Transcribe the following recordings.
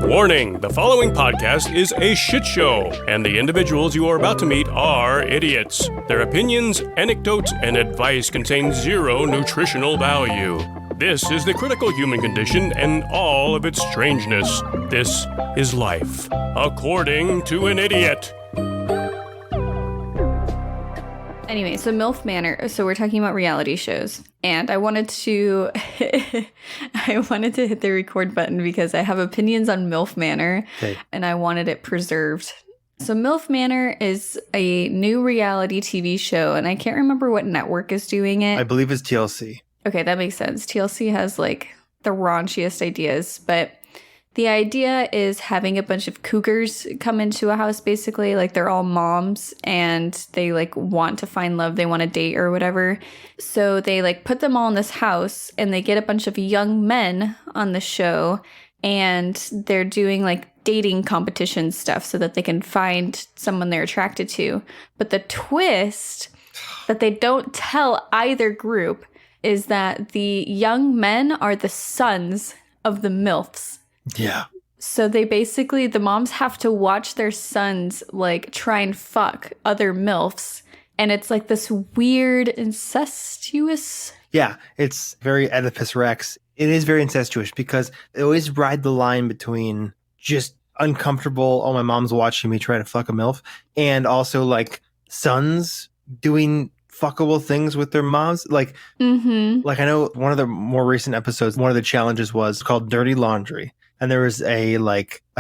Warning, the following podcast is a shit show, and the individuals you are about to meet are idiots. Their opinions, anecdotes, and advice contain zero nutritional value. This is the critical human condition and all of its strangeness. This is life, according to an idiot. Anyway, so MILF Manor. So we're talking about reality shows, and I wanted to hit the record button because I have opinions on MILF Manor, and I wanted it preserved. So MILF Manor is a new reality TV show, and I can't remember what network is doing it. I believe it's TLC. Okay, that makes sense. TLC has like the raunchiest ideas, but the idea is having a bunch of cougars come into a house, basically. Like, they're all moms, and they, like, want to find love. They want to date or whatever. So they, like, put them all in this house, and they get a bunch of young men on the show, and they're doing, like, dating competition stuff so that they can find someone they're attracted to. But the twist that they don't tell either group is that the young men are the sons of the MILFs. Yeah. So they basically, the moms have to watch their sons, like, try and fuck other MILFs. And it's like this weird incestuous. Yeah, it's very Oedipus Rex. It is very incestuous because they always ride the line between just uncomfortable, oh, my mom's watching me try to fuck a MILF, and also, like, sons doing fuckable things with their moms. Like, like, I know one of the more recent episodes, one of the challenges was called Dirty Laundry. And there was a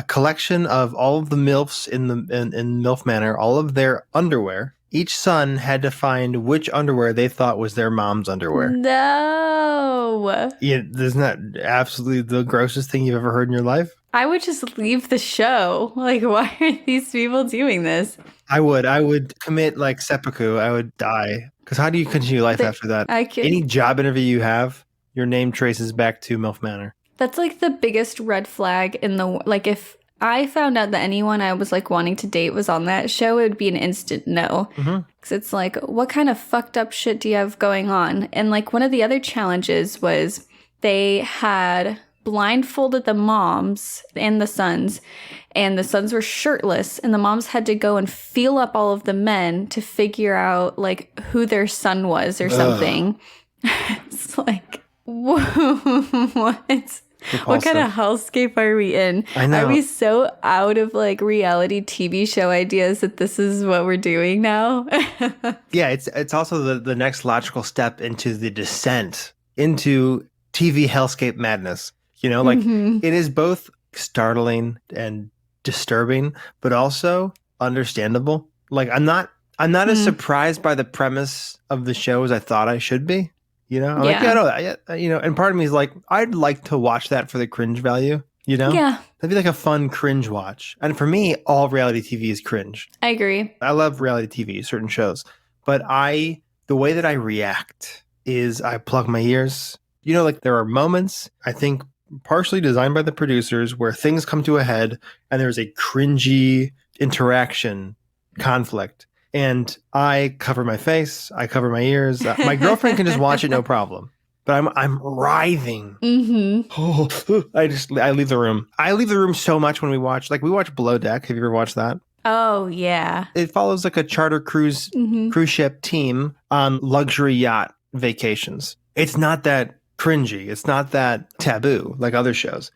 collection of all of the MILFs in MILF Manor, all of their underwear. Each son had to find which underwear they thought was their mom's underwear. No. Yeah, isn't that absolutely the grossest thing you've ever heard in your life? I would just leave the show. Like, why are these people doing this? I would commit, like, seppuku. I would die. Because how do you continue life after that? Any job interview you have, your name traces back to MILF Manor. That's like the biggest red flag in the, like, if I found out that anyone I was, like, wanting to date was on that show, it would be an instant no. Because it's like, what kind of fucked up shit do you have going on? And, like, one of the other challenges was they had blindfolded the moms and the sons were shirtless, and the moms had to go and feel up all of the men to figure out, like, who their son was or something. It's like, what? What kind of hellscape are we in? I know. Are we so out of, like, reality TV show ideas that this is what we're doing now? Yeah, it's also the next logical step into the descent into TV hellscape madness. You know, like, it is both startling and disturbing, but also understandable. Like, I'm not as surprised by the premise of the show as I thought I should be. You know, I'm like, yeah, no, you know, and part of me is like, I'd like to watch that for the cringe value, you know? Yeah. That'd be like a fun cringe watch. And for me, all reality TV is cringe. I agree. I love reality TV, certain shows. But the way that I react is I plug my ears. You know, like, there are moments, I think, partially designed by the producers where things come to a head and there's a cringy interaction conflict. And I cover my face, I cover my ears. My girlfriend can just watch it, no problem. But I'm writhing. Oh, I leave the room. I leave the room so much when we watch Below Deck. Have you ever watched that? Oh, yeah. It follows, like, a charter cruise ship team on luxury yacht vacations. It's not that cringy. It's not that taboo like other shows.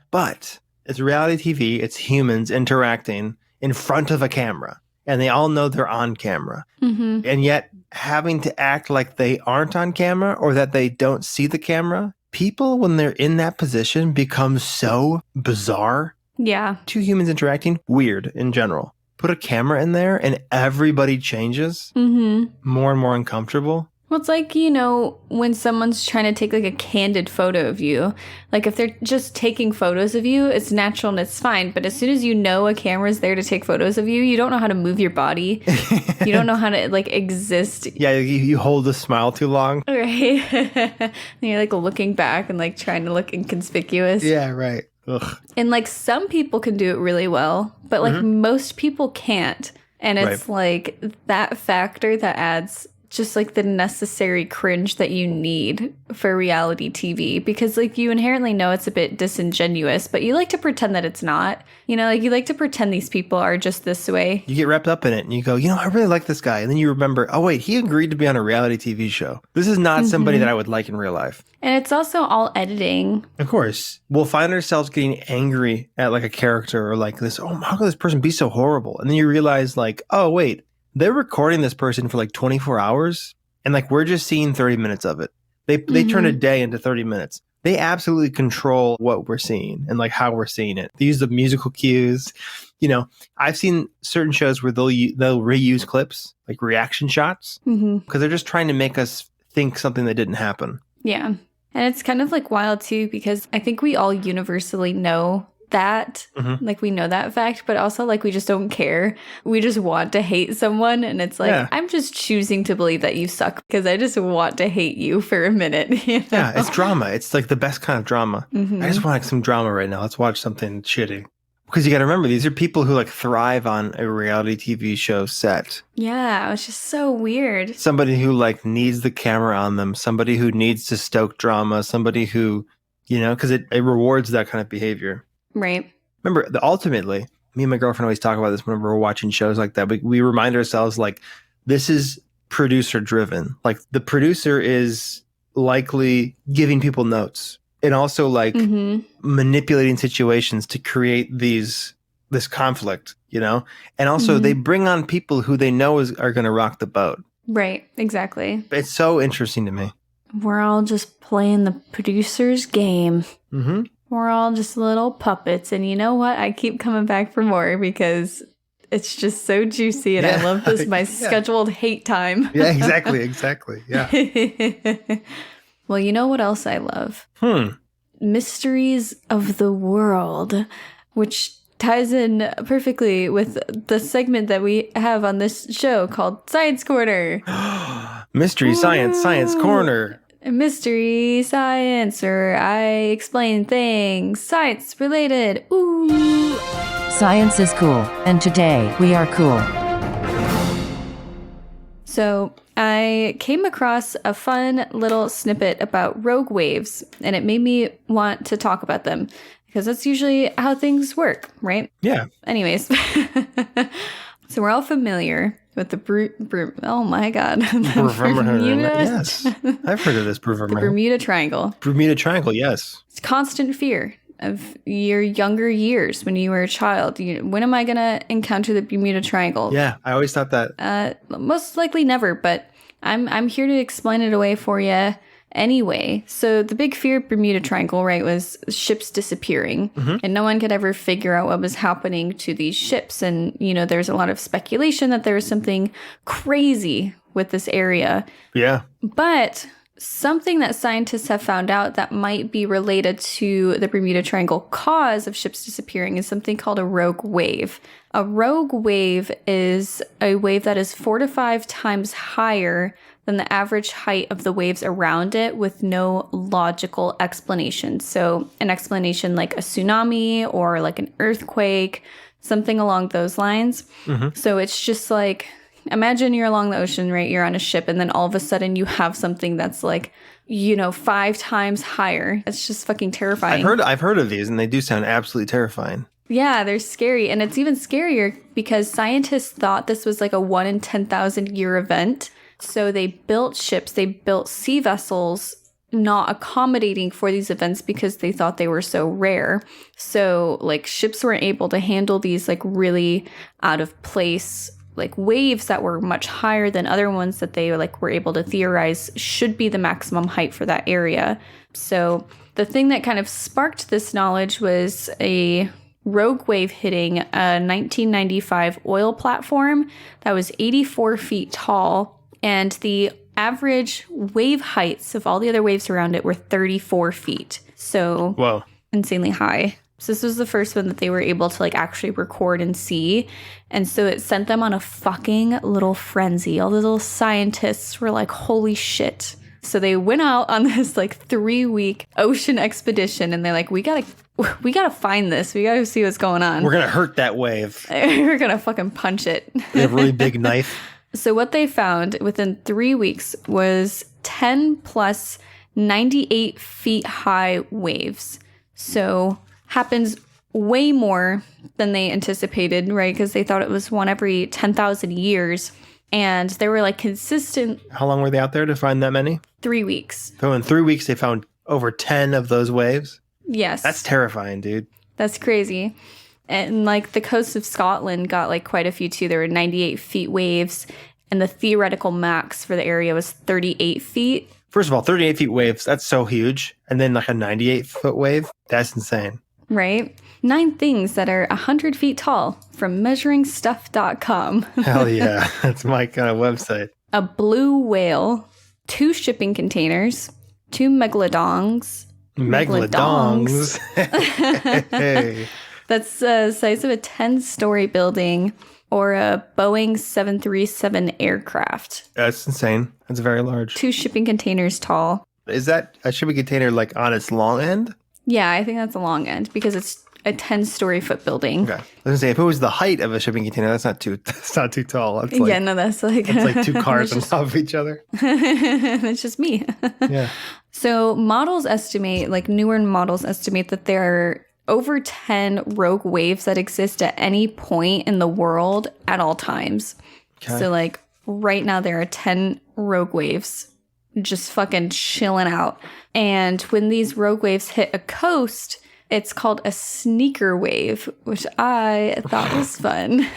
But it's reality TV. It's humans interacting in front of a camera. And they all know they're on camera. And yet having to act like they aren't on camera or that they don't see the camera. People, when they're in that position, become so bizarre. Yeah. Two humans interacting, weird in general. Put a camera in there and everybody changes. More and more uncomfortable. Well, it's like, you know, when someone's trying to take, like, a candid photo of you, like, if they're just taking photos of you, it's natural and it's fine. But as soon as you know a camera's there to take photos of you, you don't know how to move your body. You don't know how to, like, exist. Yeah, you hold the smile too long. Right. And you're, like, looking back and, like, trying to look inconspicuous. Yeah, right. Ugh. And, like, some people can do it really well, but, like, most people can't. And it's, like, that factor that adds just like the necessary cringe that you need for reality TV, because like you inherently know it's a bit disingenuous, but you like to pretend that it's not. You know, like you like to pretend these people are just this way. You get wrapped up in it and you go, I really like this guy. And then you remember, oh wait, he agreed to be on a reality TV show. This is not somebody that I would like in real life. And it's also all editing. Of course. We'll find ourselves getting angry at like a character or like this, oh, how could this person be so horrible? And then you realize like, oh wait, they're recording this person for like 24 hours and like we're just seeing 30 minutes of it. They turn a day into 30 minutes. They absolutely control what we're seeing and like how we're seeing it. They use the musical cues. I've seen certain shows where they'll reuse clips, like reaction shots, because they're just trying to make us think something that didn't happen. Yeah. And it's kind of like wild too, because I think we all universally know that, like we know that fact, but also like we just don't care. We just want to hate someone, and it's like, I'm just choosing to believe that you suck because I just want to hate you for a minute. You know? Yeah, it's drama. It's like the best kind of drama. I just want like some drama right now. Let's watch something shitty. Because you got to remember, these are people who like thrive on a reality TV show set. Yeah, it's just so weird. Somebody who like needs the camera on them, somebody who needs to stoke drama, somebody who, because it rewards that kind of behavior. Right. Remember, ultimately, me and my girlfriend always talk about this whenever we're watching shows like that. We remind ourselves like, this is producer driven. Like the producer is likely giving people notes. And also like manipulating situations to create this conflict, and also they bring on people who they know are going to rock the boat. Right, exactly. It's so interesting to me. We're all just playing the producer's game. We're all just little puppets, and you know what? I keep coming back for more because it's just so juicy, and I love this my scheduled hate time. Yeah, exactly, yeah. Well, you know what else I love? Mysteries of the world, which ties in perfectly with the segment that we have on this show called Science Corner. Mystery Science Corner. Mystery Science, or I explain things, science related. Ooh. Science is cool, and today we are cool. So I came across a fun little snippet about rogue waves, and it made me want to talk about them because that's usually how things work, right? Yeah. Anyways, so we're all familiar with the oh my god, Bermuda. Yes, I've heard of this. The Bermuda Triangle. Bermuda Triangle, yes. It's constant fear of your younger years when you were a child. When am I going to encounter the Bermuda Triangle? Yeah, I always thought that. Most likely never, but I'm here to explain it away for you anyway. So the big fear of Bermuda Triangle, right, was ships disappearing, and no one could ever figure out what was happening to these ships. And, there's a lot of speculation that there was something crazy with this area. Yeah. But something that scientists have found out that might be related to the Bermuda Triangle cause of ships disappearing is something called a rogue wave. A rogue wave is a wave that is 4 to 5 times higher than the average height of the waves around it with no logical explanation. So an explanation like a tsunami or like an earthquake, something along those lines. So it's just like, imagine you're along the ocean, right? You're on a ship, and then all of a sudden you have something that's like, 5 times higher. It's just fucking terrifying. I've heard of these, and they do sound absolutely terrifying. Yeah, they're scary. And it's even scarier because scientists thought this was like a 1 in 10,000 year event. So they built ships, they built sea vessels not accommodating for these events because they thought they were so rare. So like ships weren't able to handle these like really out of place like waves that were much higher than other ones that they like were able to theorize should be the maximum height for that area. So the thing that kind of sparked this knowledge was a rogue wave hitting a 1995 oil platform that was 84 feet tall, and the average wave heights of all the other waves around it were 34 feet. So whoa, insanely high. So this was the first one that they were able to like actually record and see. And so it sent them on a fucking little frenzy. All the little scientists were like, holy shit. So they went out on this like 3-week ocean expedition, and they're like, we gotta find this. We gotta see what's going on. We're gonna hurt that wave. We're gonna fucking punch it. They have a really big knife. So what they found within 3 weeks was 10 plus 98 feet high waves. So happens way more than they anticipated, right? Because they thought it was one every 10,000 years. And they were like consistent. How long were they out there to find that many? 3 weeks. So in 3 weeks, they found over 10 of those waves? Yes. That's terrifying, dude. That's crazy. And like the coast of Scotland got like quite a few too. There were 98 feet waves. And the theoretical max for the area was 38 feet. First of all, 38 feet waves, that's so huge. And then like a 98-foot wave, that's insane. Right? 9 things that are 100 feet tall from measuringstuff.com. Hell yeah. That's my kind of website. A blue whale, 2 shipping containers, 2 megalodons. Megalodons. Hey. That's the size of a 10-story building or a Boeing 737 aircraft. That's insane. That's very large. 2 shipping containers tall. Is that a shipping container like on its long end? Yeah, I think that's a long end because it's a 10-story foot building. Okay. I was gonna say if it was the height of a shipping container, that's not too tall. That's like, yeah, no, that's like 2 cars on top of each other. That's just me. Yeah. So models estimate, like newer models estimate that there are over 10 rogue waves that exist at any point in the world at all times. Okay. So like right now there are 10 rogue waves just fucking chilling out. And when these rogue waves hit a coast, it's called a sneaker wave, which I thought was fun.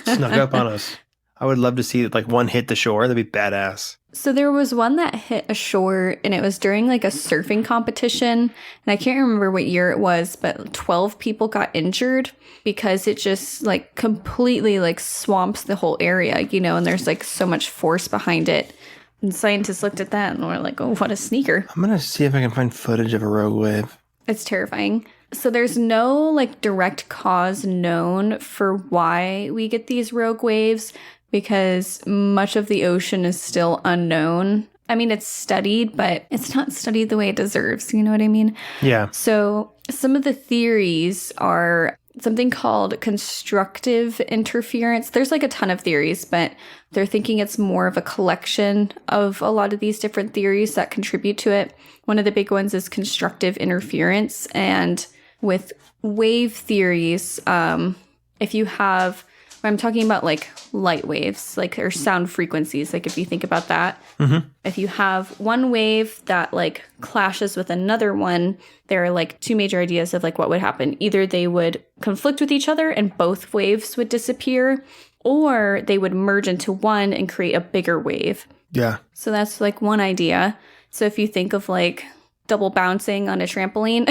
Snuck up on us. I would love to see like one hit the shore. That'd be badass. So there was one that hit a shore, and it was during like a surfing competition. And I can't remember what year it was, but 12 people got injured because it just like completely like swamps the whole area, you know, and there's like so much force behind it. And scientists looked at that and were like, oh, what a sneaker. I'm going to see if I can find footage of a rogue wave. It's terrifying. So there's no like direct cause known for why we get these rogue waves because much of the ocean is still unknown. I mean, it's studied, but it's not studied the way it deserves. You know what I mean? Yeah. So some of the theories are something called constructive interference. There's like a ton of theories, but they're thinking it's more of a collection of a lot of these different theories that contribute to it. One of the big ones is constructive interference. And with wave theories, if you have, I'm talking about like light waves, like or sound frequencies, like if you think about that, if you have one wave that like clashes with another one, there are like 2 major ideas of like what would happen. Either they would conflict with each other and both waves would disappear, or they would merge into one and create a bigger wave. Yeah. So that's like one idea. So if you think of like double bouncing on a trampoline.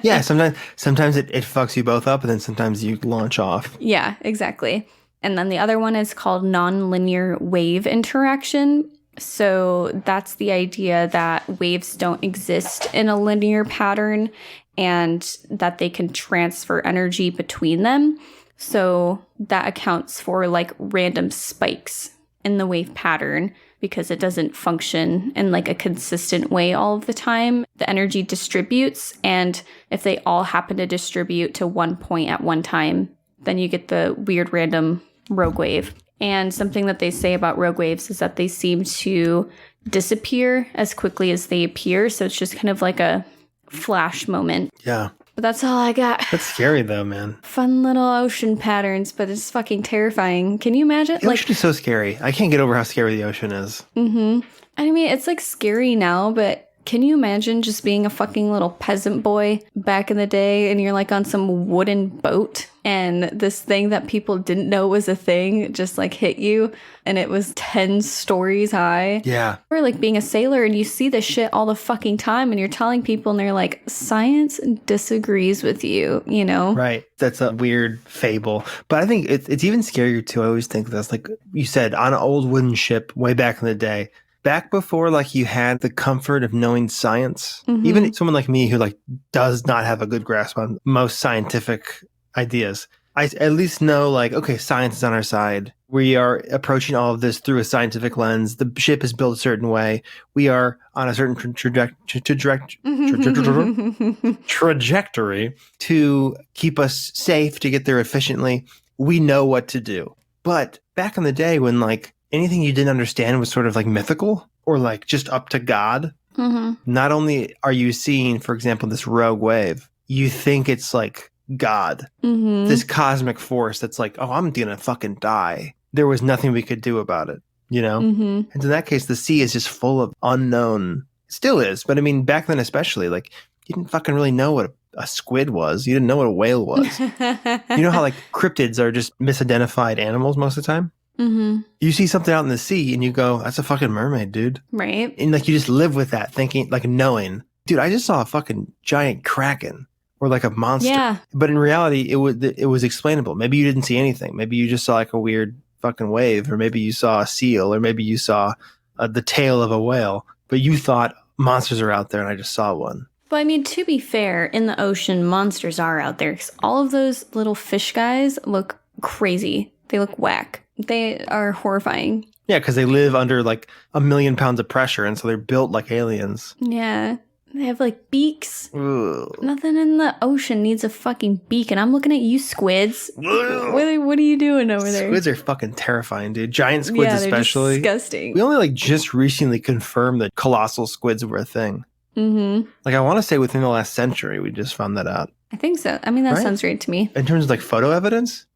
Yeah, sometimes it fucks you both up, and then sometimes you launch off. Yeah, exactly. And then the other one is called nonlinear wave interaction. So that's the idea that waves don't exist in a linear pattern and that they can transfer energy between them. So that accounts for like random spikes in the wave pattern because it doesn't function in like a consistent way all of the time. The energy distributes, and if they all happen to distribute to one point at one time, then you get the weird random rogue wave. And something that they say about rogue waves is that they seem to disappear as quickly as they appear. So it's just kind of like a flash moment. Yeah. But that's all I got. That's scary though, man. Fun little ocean patterns, but it's fucking terrifying. Can you imagine? The ocean is so scary. I can't get over how scary the ocean is. I mean, it's like scary now, but can you imagine just being a fucking little peasant boy back in the day and you're like on some wooden boat and this thing that people didn't know was a thing just like hit you and it was 10 stories high? Yeah. Or like being a sailor and you see this shit all the fucking time and you're telling people and they're like, science disagrees with you, you know? Right. That's a weird fable. But I think it's even scarier too. I always think that's like you said, on an old wooden ship way back in the day. Back before, like, you had the comfort of knowing science, even someone like me who, like, does not have a good grasp on most scientific ideas, I at least know, like, okay, science is on our side. We are approaching all of this through a scientific lens. The ship is built a certain way. We are on a certain trajectory to keep us safe, to get there efficiently. We know what to do. But back in the day when, like, anything you didn't understand was sort of like mythical or like just up to God. Not only are you seeing, for example, this rogue wave, you think it's like God, this cosmic force that's like, oh, I'm gonna fucking die. There was nothing we could do about it, you know? And in that case, the sea is just full of unknown. It still is, but I mean, back then especially, like, you didn't fucking really know what a squid was. You didn't know what a whale was. You know how like cryptids are just misidentified animals most of the time? You see something out in the sea and you go, that's a fucking mermaid, dude. Right. And like you just live with that thinking, like knowing, dude, I just saw a fucking giant kraken or like a monster. Yeah. But in reality, it was explainable. Maybe you didn't see anything. Maybe you just saw like a weird fucking wave, or maybe you saw a seal, or maybe you saw the tail of a whale, but you thought monsters are out there and I just saw one. But I mean, to be fair, in the ocean, monsters are out there. 'Cause all of those little fish guys look crazy. They look whack. They are horrifying. Yeah, because they live under like 1 million pounds of pressure, and so they're built like aliens. Yeah. They have like beaks. Ugh. Nothing in the ocean needs a fucking beak. And I'm looking at you, squids. What are you doing over there? Squids are fucking terrifying, dude. Giant squids, yeah, they're especially. disgusting. We only like just recently confirmed that colossal squids were a thing. Like I want to say within the last century, we just found that out. I think so. I mean, that Right? sounds right to me. In terms of like photo evidence?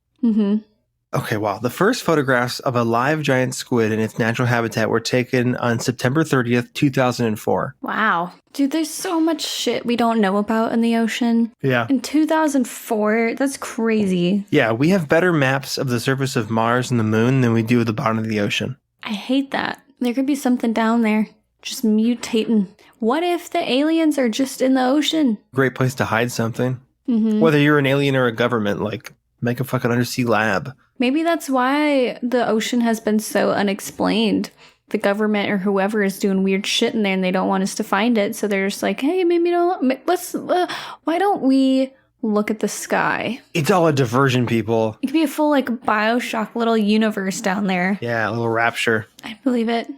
Okay, wow. The first photographs of a live giant squid in its natural habitat were taken on September 30th, 2004. Wow. Dude, there's so much shit we don't know about in the ocean. Yeah. In 2004, that's crazy. Yeah, we have better maps of the surface of Mars and the moon than we do of the bottom of the ocean. I hate that. There could be something down there just mutating. What if the aliens are just in the ocean? Great place to hide something. Whether you're an alien or a government, like make a fucking undersea lab. Maybe that's why the ocean has been so unexplained. The government or whoever is doing weird shit in there and they don't want us to find it. So they're just like, hey, maybe why don't we look at the sky? It's all a diversion, people. It could be a full like Bioshock little universe down there. Yeah, a little rapture. I believe it.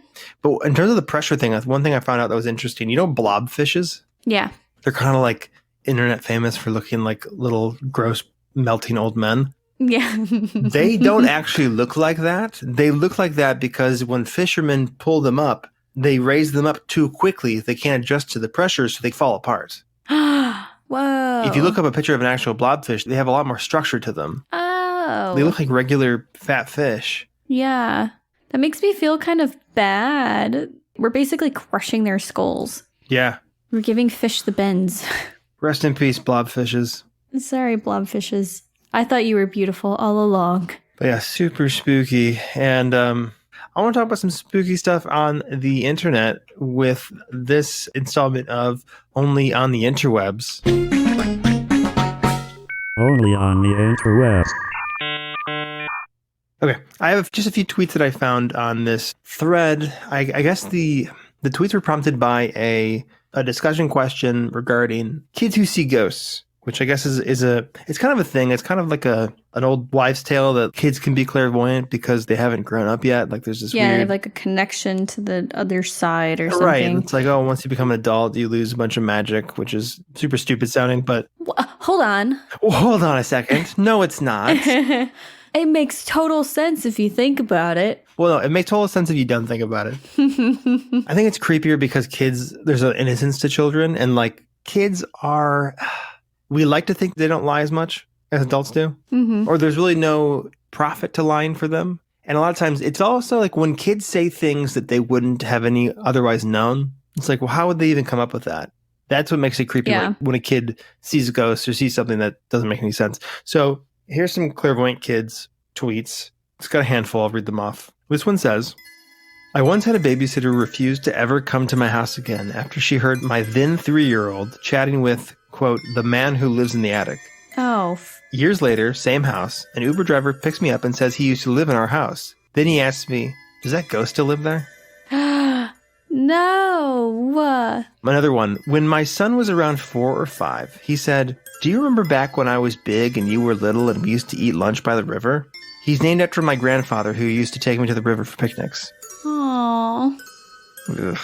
But in terms of the pressure thing, one thing I found out that was interesting. You know blobfishes? Yeah. They're kind of like internet famous for looking like little gross melting old men. Yeah. They don't actually look like that. They look like that because when fishermen pull them up, they raise them up too quickly. They can't adjust to the pressure, so they fall apart. Whoa. If you look up a picture of an actual blobfish, they have a lot more structure to them. Oh. They look like regular fat fish. Yeah. That makes me feel kind of bad. We're basically crushing their skulls. Yeah. We're giving fish the bends. Rest in peace, blobfishes. Sorry, blobfishes. I thought you were beautiful all along. But yeah, super spooky. And I want to talk about some spooky stuff on the internet with this installment of Only on the Interwebs. Only on the interwebs. Okay, I have just a few tweets that I found on this thread. I guess the tweets were prompted by a discussion question regarding kids who see ghosts, which I guess is it's kind of a thing. It's kind of like an old wives' tale that kids can be clairvoyant because they haven't grown up yet. Like there's this Yeah, weird... they have like a connection to the other side or something. Right. It's like, oh, once you become an adult, you lose a bunch of magic, which is super stupid sounding, but... Hold on. Well, hold on a second. No, it's not. It makes total sense if you think about it. Well, no, it makes total sense if you don't think about it. I think it's creepier because there's an innocence to children, and like kids are... We like to think they don't lie as much as adults do, or there's really no profit to lying for them. And a lot of times it's also like when kids say things that they wouldn't have any otherwise known, it's like, well, how would they even come up with that? That's what makes it creepy. Yeah. Like when a kid sees a ghost or sees something that doesn't make any sense. So here's some clairvoyant kids' tweets. It's got a handful. I'll read them off. This one says, I once had a babysitter who refused to ever come to my house again after she heard my then 3-year-old chatting with, quote, the man who lives in the attic. Oh. Years later, same house, an Uber driver picks me up and says he used to live in our house. Then he asks me, does that ghost still live there? No. Another one. When my son was around 4 or 5, he said, do you remember back when I was big and you were little and we used to eat lunch by the river? He's named after my grandfather who used to take me to the river for picnics. Aww. Ugh.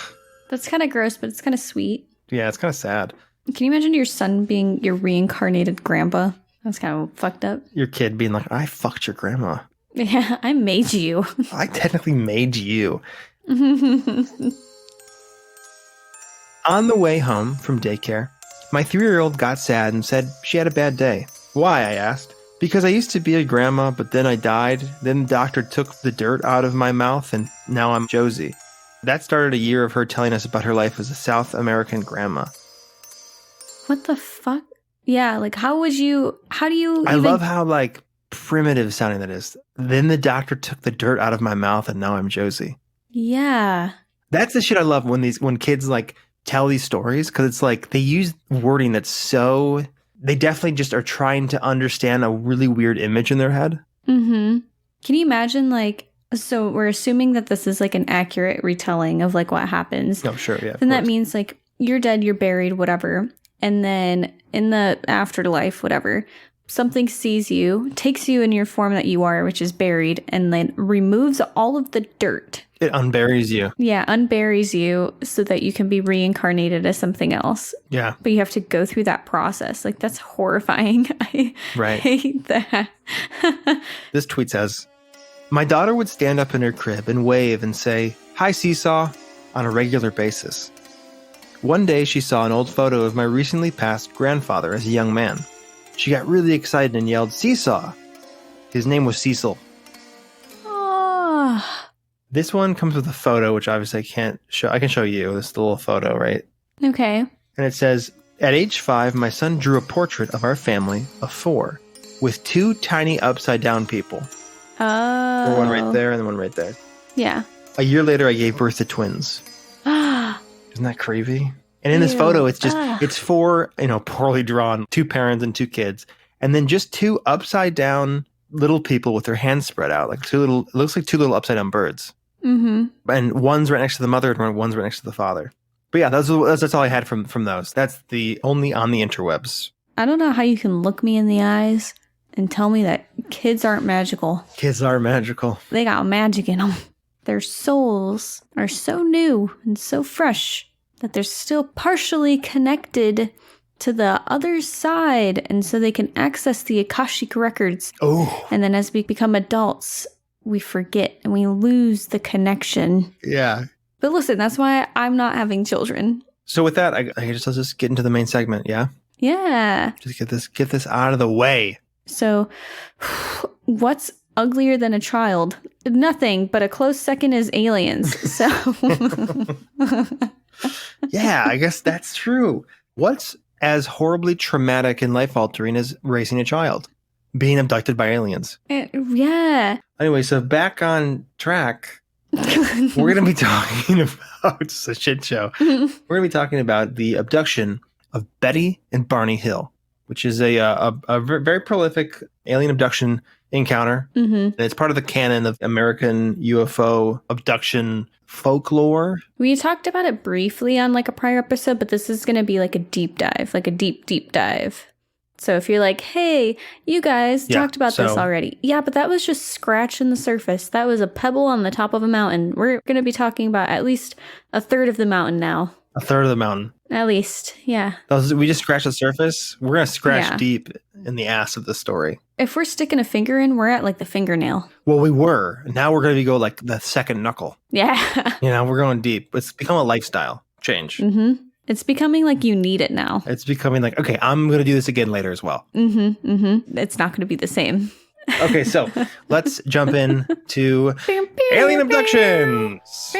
That's kind of gross, but it's kind of sweet. Yeah, it's kind of sad. Can you imagine your son being your reincarnated grandpa? That's kind of fucked up. Your kid being like, I fucked your grandma. Yeah, I made you. I technically made you. On the way home from daycare, my 3-year-old got sad and said she had a bad day. Why, I asked. Because I used to be a grandma, but then I died. Then the doctor took the dirt out of my mouth, and now I'm Josie. That started a year of her telling us about her life as a South American grandma. What the fuck? Yeah, like how do you I love how, like, primitive sounding that is. Then the doctor took the dirt out of my mouth, and now I'm Josie. Yeah. That's the shit I love when kids, like, tell these stories, because it's like they use wording that's so... They definitely just are trying to understand a really weird image in their head. Mm-hmm. Can you imagine, like... So we're assuming that this is, like, an accurate retelling of, like, what happens. Oh, sure, yeah. Then that means, like, you're dead, you're buried, whatever. And then in the afterlife, whatever, something sees you, takes you in your form that you are, which is buried, and then removes all of the dirt. It unburies you. Yeah, unburies you so that you can be reincarnated as something else. Yeah. But you have to go through that process. Like, that's horrifying. I hate that. This tweet says, my daughter would stand up in her crib and wave and say, "Hi, Seesaw," on a regular basis. One day she saw an old photo of my recently passed grandfather as a young man. She got really excited and yelled, "Seesaw!" His name was Cecil. Oh. This one comes with a photo, which obviously I can't show. I can show you. This is the little photo, right? Okay. And it says, at age 5, my son drew a portrait of our family of 4 with 2 tiny upside down people. Oh. One right there and the one right there. Yeah. A year later, I gave birth to twins. Isn't that crazy? And in this photo, it's just, it's 4, poorly drawn, 2 parents and 2 kids. And then just 2 upside down little people with their hands spread out, like it looks like 2 little upside down birds. Mm-hmm. And one's right next to the mother and one's right next to the father. But yeah, that's all I had from those. That's the only on the interwebs. I don't know how you can look me in the eyes and tell me that kids aren't magical. Kids are magical. They got magic in them. Their souls are so new and so fresh that they're still partially connected to the other side, and so they can access the Akashic records. Oh. And then as we become adults, we forget and we lose the connection. Yeah. But listen, that's why I'm not having children. So with that, let's just get into the main segment, yeah? Yeah. Just get this out of the way. So, what's uglier than a child? Nothing, but a close second is aliens. So, yeah, I guess that's true. What's as horribly traumatic and life-altering as raising a child? Being abducted by aliens. Yeah. Anyway, so back on track, we're going to be talking about, it's a shit show. We're going to be talking about the abduction of Betty and Barney Hill, which is a very prolific alien abduction encounter. Mm-hmm. And it's part of the canon of American UFO abduction folklore. We talked about it briefly on like a prior episode, but this is going to be like a deep dive, like a deep dive. So if you're like, hey, you guys talked about this already. Yeah, but that was just scratching the surface. That was a pebble on the top of a mountain. We're going to be talking about at least a third of the mountain now. A third of the mountain. At least, yeah. We just scratched the surface. We're going to scratch deep in the ass of the story. If we're sticking a finger in, we're at like the fingernail. Well, we were. Now we're going to go like the second knuckle. Yeah. We're going deep. It's become a lifestyle change. Mm-hmm. It's becoming like you need it now. It's becoming like, okay, I'm going to do this again later as well. Mm-hmm. Mm-hmm. It's not going to be the same. Okay, so let's jump in to alien abductions.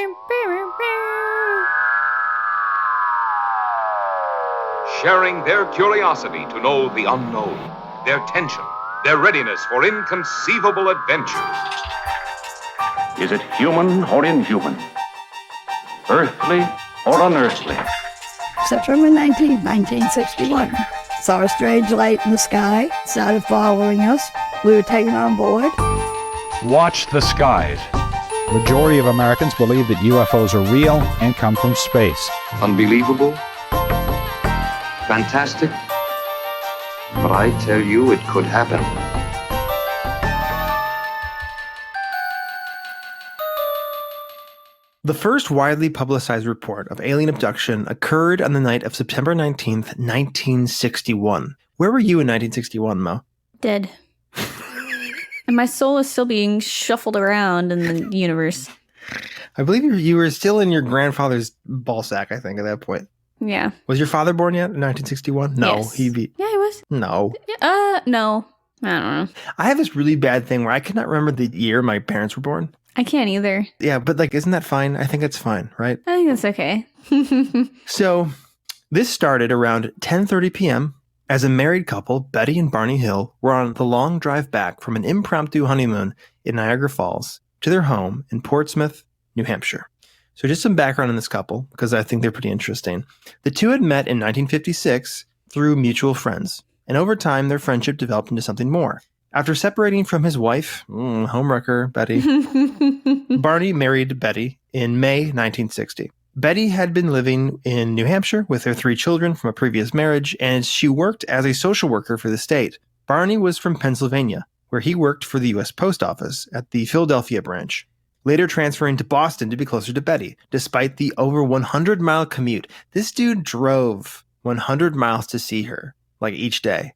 Sharing their curiosity to know the unknown, their tension, their readiness for inconceivable adventures. Is it human or inhuman? Earthly or unearthly? September 19, 1961. Saw a strange light in the sky, started following us. We were taken on board. Watch the skies. Majority of Americans believe that UFOs are real and come from space. Unbelievable? Fantastic? But I tell you, it could happen. The first widely publicized report of alien abduction occurred on the night of September 19th, 1961. Where were you in 1961, Mo? Dead. And my soul is still being shuffled around in the universe. I believe you were still in your grandfather's ball sack, I think, at that point. Yeah. Was your father born yet in 1961? No, Yes. Yeah, he was. No. No. I don't know. I have this really bad thing where I cannot remember the year my parents were born. I can't either. Yeah, but like, isn't that fine? I think that's fine, right? I think that's okay. So this started around 10:30 p.m. as a married couple, Betty and Barney Hill, were on the long drive back from an impromptu honeymoon in Niagara Falls to their home in Portsmouth, New Hampshire. So just some background on this couple, because I think they're pretty interesting. The two had met in 1956 through mutual friends, and over time their friendship developed into something more. After separating from his wife, homewrecker Betty, Barney married Betty in May 1960. Betty had been living in New Hampshire with her 3 children from a previous marriage, and she worked as a social worker for the state. Barney was from Pennsylvania, where he worked for the U.S. Post Office at the Philadelphia branch, later transferring to Boston to be closer to Betty, despite the over 100-mile commute. This dude drove 100 miles to see her, like each day.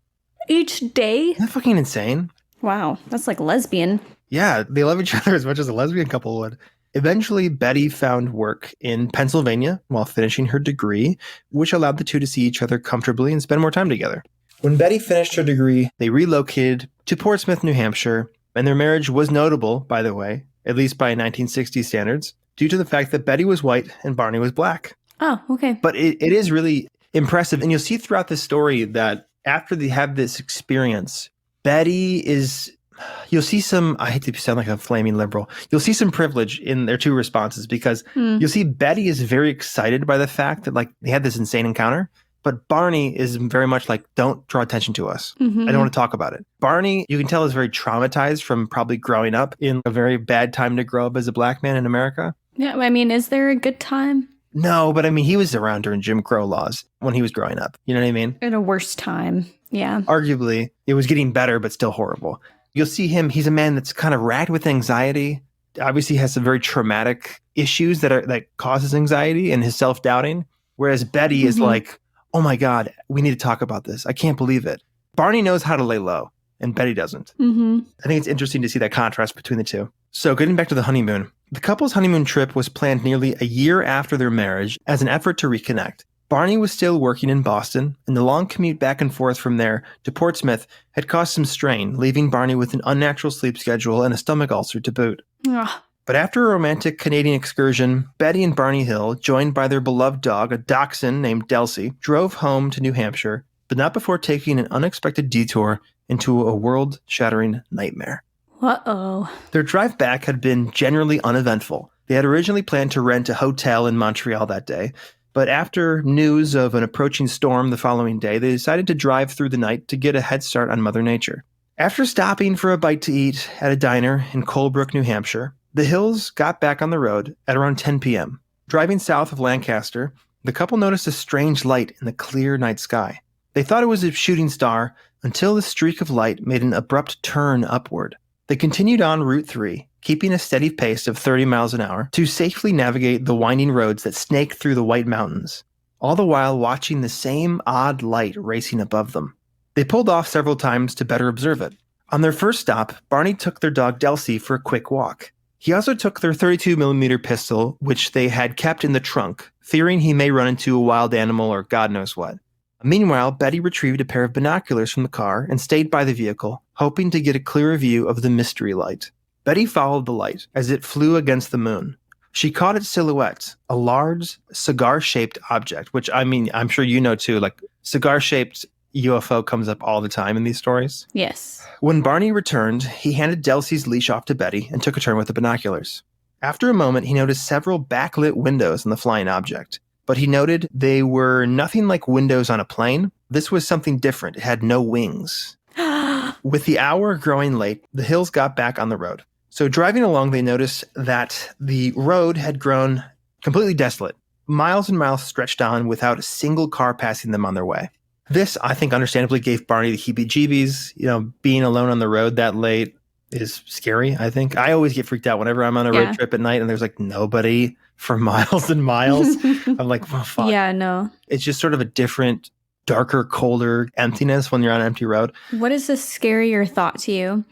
Each day? Isn't that fucking insane? Wow, that's like lesbian. Yeah, they love each other as much as a lesbian couple would. Eventually, Betty found work in Pennsylvania while finishing her degree, which allowed the two to see each other comfortably and spend more time together. When Betty finished her degree, they relocated to Portsmouth, New Hampshire, and their marriage was notable, by the way, at least by 1960 standards, due to the fact that Betty was white and Barney was black. Oh, okay. But it is really impressive, and you'll see throughout this story that after they have this experience, you'll see some, I hate to sound like a flaming liberal, you'll see some privilege in their two responses, because you'll see Betty is very excited by the fact that like they had this insane encounter, but Barney is very much like, don't draw attention to us. I don't want to talk about it. Barney, you can tell, is very traumatized from probably growing up in a very bad time to grow up as a black man in America. Yeah, I mean, is there a good time? No, but I mean, he was around during Jim Crow laws when he was growing up. You know what I mean? At a worse time. Yeah. Arguably, it was getting better, but still horrible. You'll see him, he's a man that's kind of racked with anxiety. Obviously has some very traumatic issues that causes anxiety and his self-doubting. Whereas Betty is like, oh my God, we need to talk about this. I can't believe it. Barney knows how to lay low, and Betty doesn't. I think it's interesting to see that contrast between the two. So getting back to the honeymoon. The couple's honeymoon trip was planned nearly a year after their marriage as an effort to reconnect. Barney was still working in Boston, and the long commute back and forth from there to Portsmouth had caused some strain, leaving Barney with an unnatural sleep schedule and a stomach ulcer to boot. Ugh. But after a romantic Canadian excursion, Betty and Barney Hill, joined by their beloved dog, a dachshund named Delcy, drove home to New Hampshire, but not before taking an unexpected detour into a world-shattering nightmare. Uh-oh. Their drive back had been generally uneventful. They had originally planned to rent a hotel in Montreal that day, but after news of an approaching storm the following day, they decided to drive through the night to get a head start on Mother Nature. After stopping for a bite to eat at a diner in Colebrook, New Hampshire, the Hills got back on the road at around 10 p.m. Driving south of Lancaster, the couple noticed a strange light in the clear night sky. They thought it was a shooting star until the streak of light made an abrupt turn upward. They continued on Route 3, keeping a steady pace of 30 miles an hour to safely navigate the winding roads that snake through the White Mountains, all the while watching the same odd light racing above them. They pulled off several times to better observe it. On their first stop, Barney took their dog Delcy for a quick walk. He also took their 32mm pistol, which they had kept in the trunk, fearing he may run into a wild animal or God knows what. Meanwhile, Betty retrieved a pair of binoculars from the car and stayed by the vehicle, hoping to get a clearer view of the mystery light. Betty followed the light as it flew against the moon. She caught its silhouette, a large, cigar-shaped object, which, I mean, I'm sure you know too, like, cigar-shaped UFO comes up all the time in these stories. Yes. When Barney returned, he handed Delcy's leash off to Betty and took a turn with the binoculars. After a moment, he noticed several backlit windows in the flying object, but he noted they were nothing like windows on a plane. This was something different. It had no wings. With the hour growing late, the Hills got back on the road. So driving along, they noticed that the road had grown completely desolate. Miles and miles stretched on without a single car passing them on their way. This, I think, understandably gave Barney the heebie-jeebies. You know, being alone on the road that late is scary, I think. I always get freaked out whenever I'm on a road trip at night and there's like nobody for miles and miles. I'm like, oh, fuck. Yeah, no. It's just sort of a different, darker, colder emptiness when you're on an empty road. What is a scarier thought to you?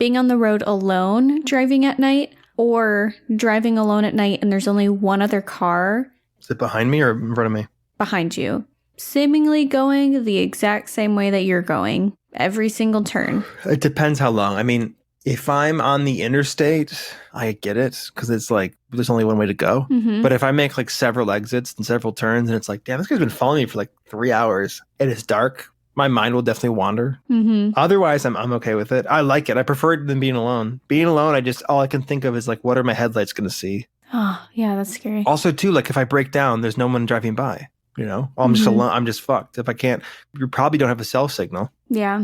being on the road alone, driving at night, or driving alone at night and there's only one other car. Is it behind me or in front of me? Behind you. Seemingly going the exact same way that you're going. Every single turn. It depends how long. I mean, if I'm on the interstate, I get it because it's like there's only one way to go. Mm-hmm. But if I make like several exits and several turns and it's like, damn, this guy's been following me for like 3 hours and it's dark, my mind will definitely wander. Mm-hmm. Otherwise, I'm okay with it. I like it. I prefer it than being alone. Being alone, all I can think of is like, what are my headlights going to see? Oh, yeah, that's scary. Also, too, like if I break down, there's no one driving by. You know, I'm just alone. I'm just fucked. If I can't, you probably don't have a cell signal. Yeah.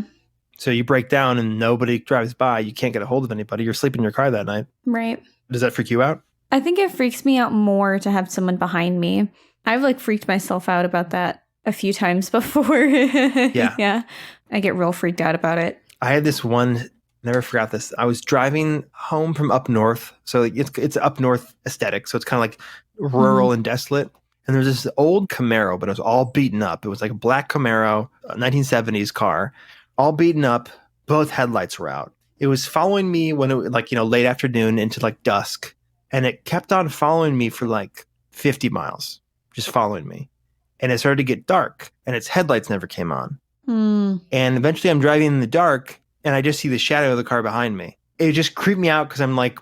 So you break down and nobody drives by. You can't get a hold of anybody. You're sleeping in your car that night. Right. Does that freak you out? I think it freaks me out more to have someone behind me. I've like freaked myself out about that a few times before. Yeah. Yeah. I get real freaked out about it. I had this one, never forgot this. I was driving home from up north. So it's up north aesthetic. So it's kind of like rural and desolate. And there's this old Camaro, but it was all beaten up. It was like a black Camaro, a 1970s car, all beaten up. Both headlights were out. It was following me when it was like, late afternoon into like dusk. And it kept on following me for like 50 miles, just following me. And it started to get dark and its headlights never came on. And eventually I'm driving in the dark and I just see the shadow of the car behind me. It just creeped me out because I'm like,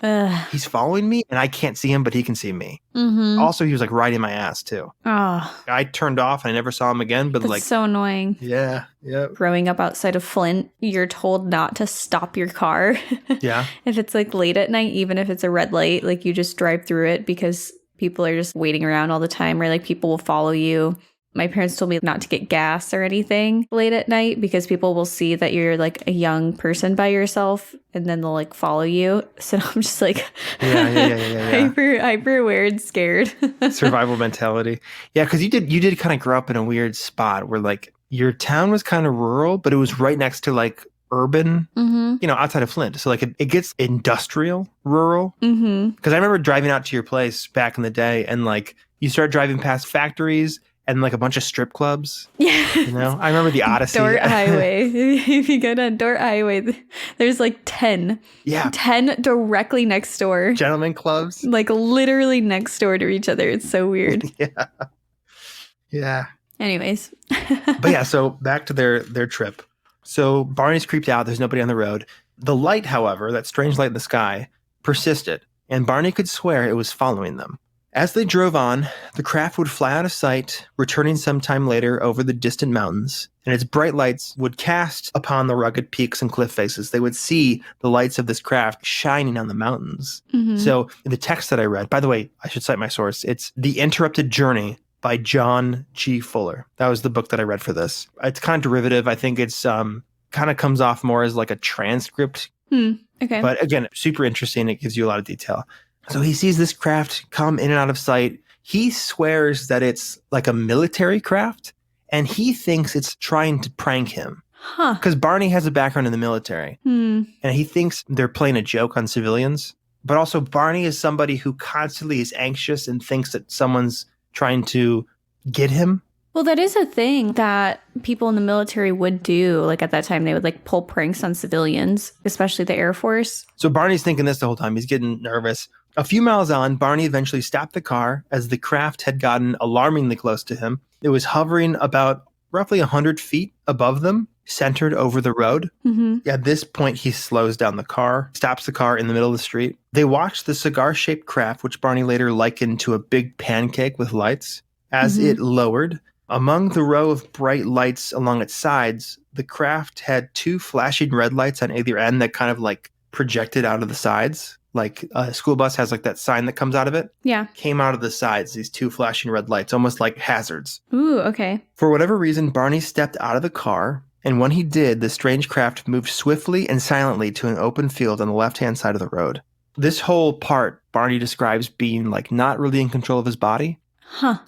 he's following me and I can't see him, but he can see me. Mm-hmm. Also, he was like riding my ass too. Oh, I turned off and I never saw him again, but that's like, so annoying. yeah. Growing up outside of Flint, you're told not to stop your car. Yeah. If it's like late at night, even if it's a red light, like you just drive through it because people are just waiting around all the time, or like people will follow you. My parents told me not to get gas or anything late at night because people will see that you're like a young person by yourself and then they'll like follow you. So I'm just like Yeah. hyper aware and scared. Survival mentality. Yeah, because you did kind of grow up in a weird spot where like your town was kind of rural, but it was right next to like urban, outside of Flint. So like it gets industrial, rural. Because I remember driving out to your place back in the day and like you start driving past factories and like a bunch of strip clubs. Yeah. I remember the Odyssey. Dort Highway. If you go down Dort Highway, there's like 10. Yeah. 10 directly next door. Gentlemen clubs. Like literally next door to each other. It's so weird. Yeah. Anyways. But yeah, so back to their trip. So Barney's creeped out. There's nobody on the road. The light, however, that strange light in the sky, persisted. And Barney could swear it was following them. As they drove on, the craft would fly out of sight, returning sometime later over the distant mountains, and its bright lights would cast upon the rugged peaks and cliff faces. They would see the lights of this craft shining on the mountains. So in the text that I read, by the way, I should cite my source. It's The Interrupted Journey by John G. Fuller. That was the book that I read for this. It's kind of derivative. I think it's kind of comes off more as like a transcript. Okay. But again, super interesting. It gives you a lot of detail. So he sees this craft come in and out of sight. He swears that it's like a military craft, and he thinks it's trying to prank him. Because Barney has a background in the military, and he thinks they're playing a joke on civilians. But also, Barney is somebody who constantly is anxious and thinks that someone's trying to get him. Well, that is a thing that people in the military would do. Like at that time, they would like pull pranks on civilians, especially the Air Force. So Barney's thinking this the whole time. He's getting nervous. A few miles on, Barney eventually stopped the car as the craft had gotten alarmingly close to him. It was hovering about roughly 100 feet above them, centered over the road. At this point, he slows down the car, stops the car in the middle of the street. They watched the cigar-shaped craft, which Barney later likened to a big pancake with lights, as it lowered. Among the row of bright lights along its sides, the craft had two flashing red lights on either end that kind of like projected out of the sides. Like a school bus has like that sign that comes out of it. Yeah. Came out of the sides, these two flashing red lights, almost like hazards. Ooh, okay. For whatever reason, Barney stepped out of the car, and when he did, the strange craft moved swiftly and silently to an open field on the left-hand side of the road. This whole part, Barney describes being like not really in control of his body.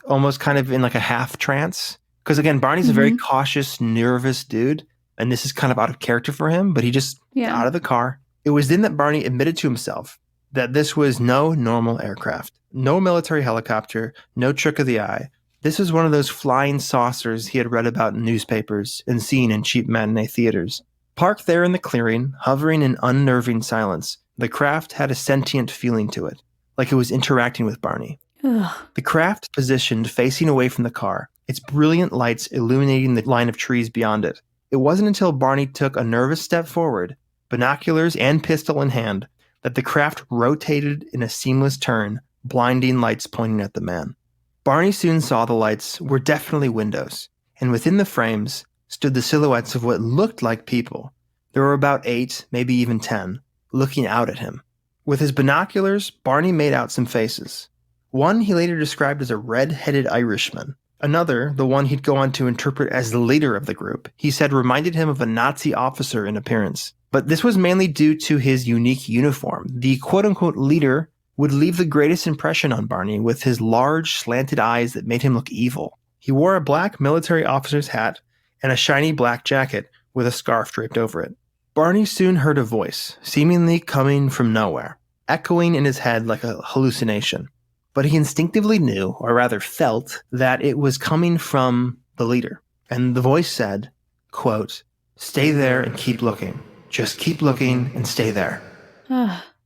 Almost kind of in like a half trance. Because again, Barney's a very cautious, nervous dude, and this is kind of out of character for him, but he just got out of the car. It was then that Barney admitted to himself that this was no normal aircraft, no military helicopter, no trick of the eye. This was one of those flying saucers he had read about in newspapers and seen in cheap matinee theaters. Parked there in the clearing, hovering in unnerving silence, the craft had a sentient feeling to it, like it was interacting with Barney. Ugh. The craft positioned facing away from the car, its brilliant lights illuminating the line of trees beyond it. It wasn't until Barney took a nervous step forward, binoculars and pistol in hand, that the craft rotated in a seamless turn, blinding lights pointing at the man. Barney soon saw the lights were definitely windows, and within the frames stood the silhouettes of what looked like people. There were about 8, maybe even 10, looking out at him. With his binoculars, Barney made out some faces. One he later described as a red-headed Irishman. Another, the one he'd go on to interpret as the leader of the group, he said reminded him of a Nazi officer in appearance. But this was mainly due to his unique uniform. The quote-unquote leader would leave the greatest impression on Barney with his large, slanted eyes that made him look evil. He wore a black military officer's hat and a shiny black jacket with a scarf draped over it. Barney soon heard a voice, seemingly coming from nowhere, echoing in his head like a hallucination. But he instinctively knew, or rather felt, that it was coming from the leader. And the voice said, quote, "Stay there and keep looking. Just keep looking and stay there."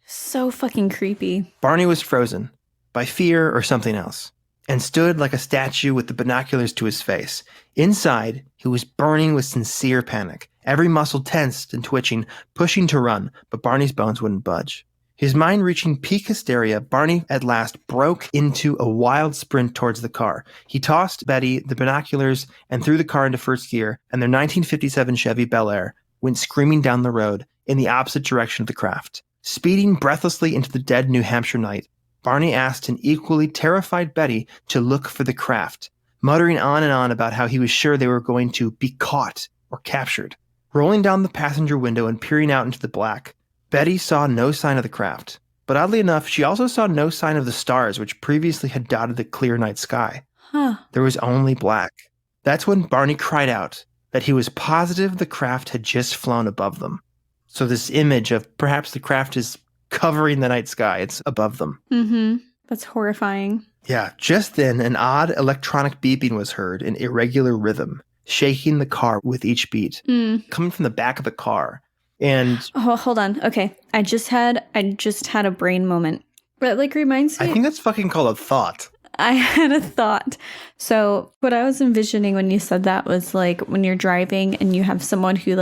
So fucking creepy. Barney was frozen, by fear or something else, and stood like a statue with the binoculars to his face. Inside, he was burning with sincere panic, every muscle tensed and twitching, pushing to run, but Barney's bones wouldn't budge. His mind reaching peak hysteria, Barney at last broke into a wild sprint towards the car. He tossed Betty the binoculars and threw the car into first gear, and their 1957 Chevy Bel Air went screaming down the road in the opposite direction of the craft. Speeding breathlessly into the dead New Hampshire night, Barney asked an equally terrified Betty to look for the craft, muttering on and on about how he was sure they were going to be caught or captured. Rolling down the passenger window and peering out into the black, Betty saw no sign of the craft. But oddly enough, she also saw no sign of the stars which previously had dotted the clear night sky. There was only black. That's when Barney cried out that he was positive the craft had just flown above them. So this image of perhaps the craft is covering the night sky. It's above them. Mm-hmm. That's horrifying. Yeah. Just then, an odd electronic beeping was heard in irregular rhythm, shaking the car with each beat, coming from the back of the car. And hold on. Okay. I just had a brain moment. That reminds me. I think that's fucking called a thought. I had a thought. So what I was envisioning when you said that was when you're driving and you have someone who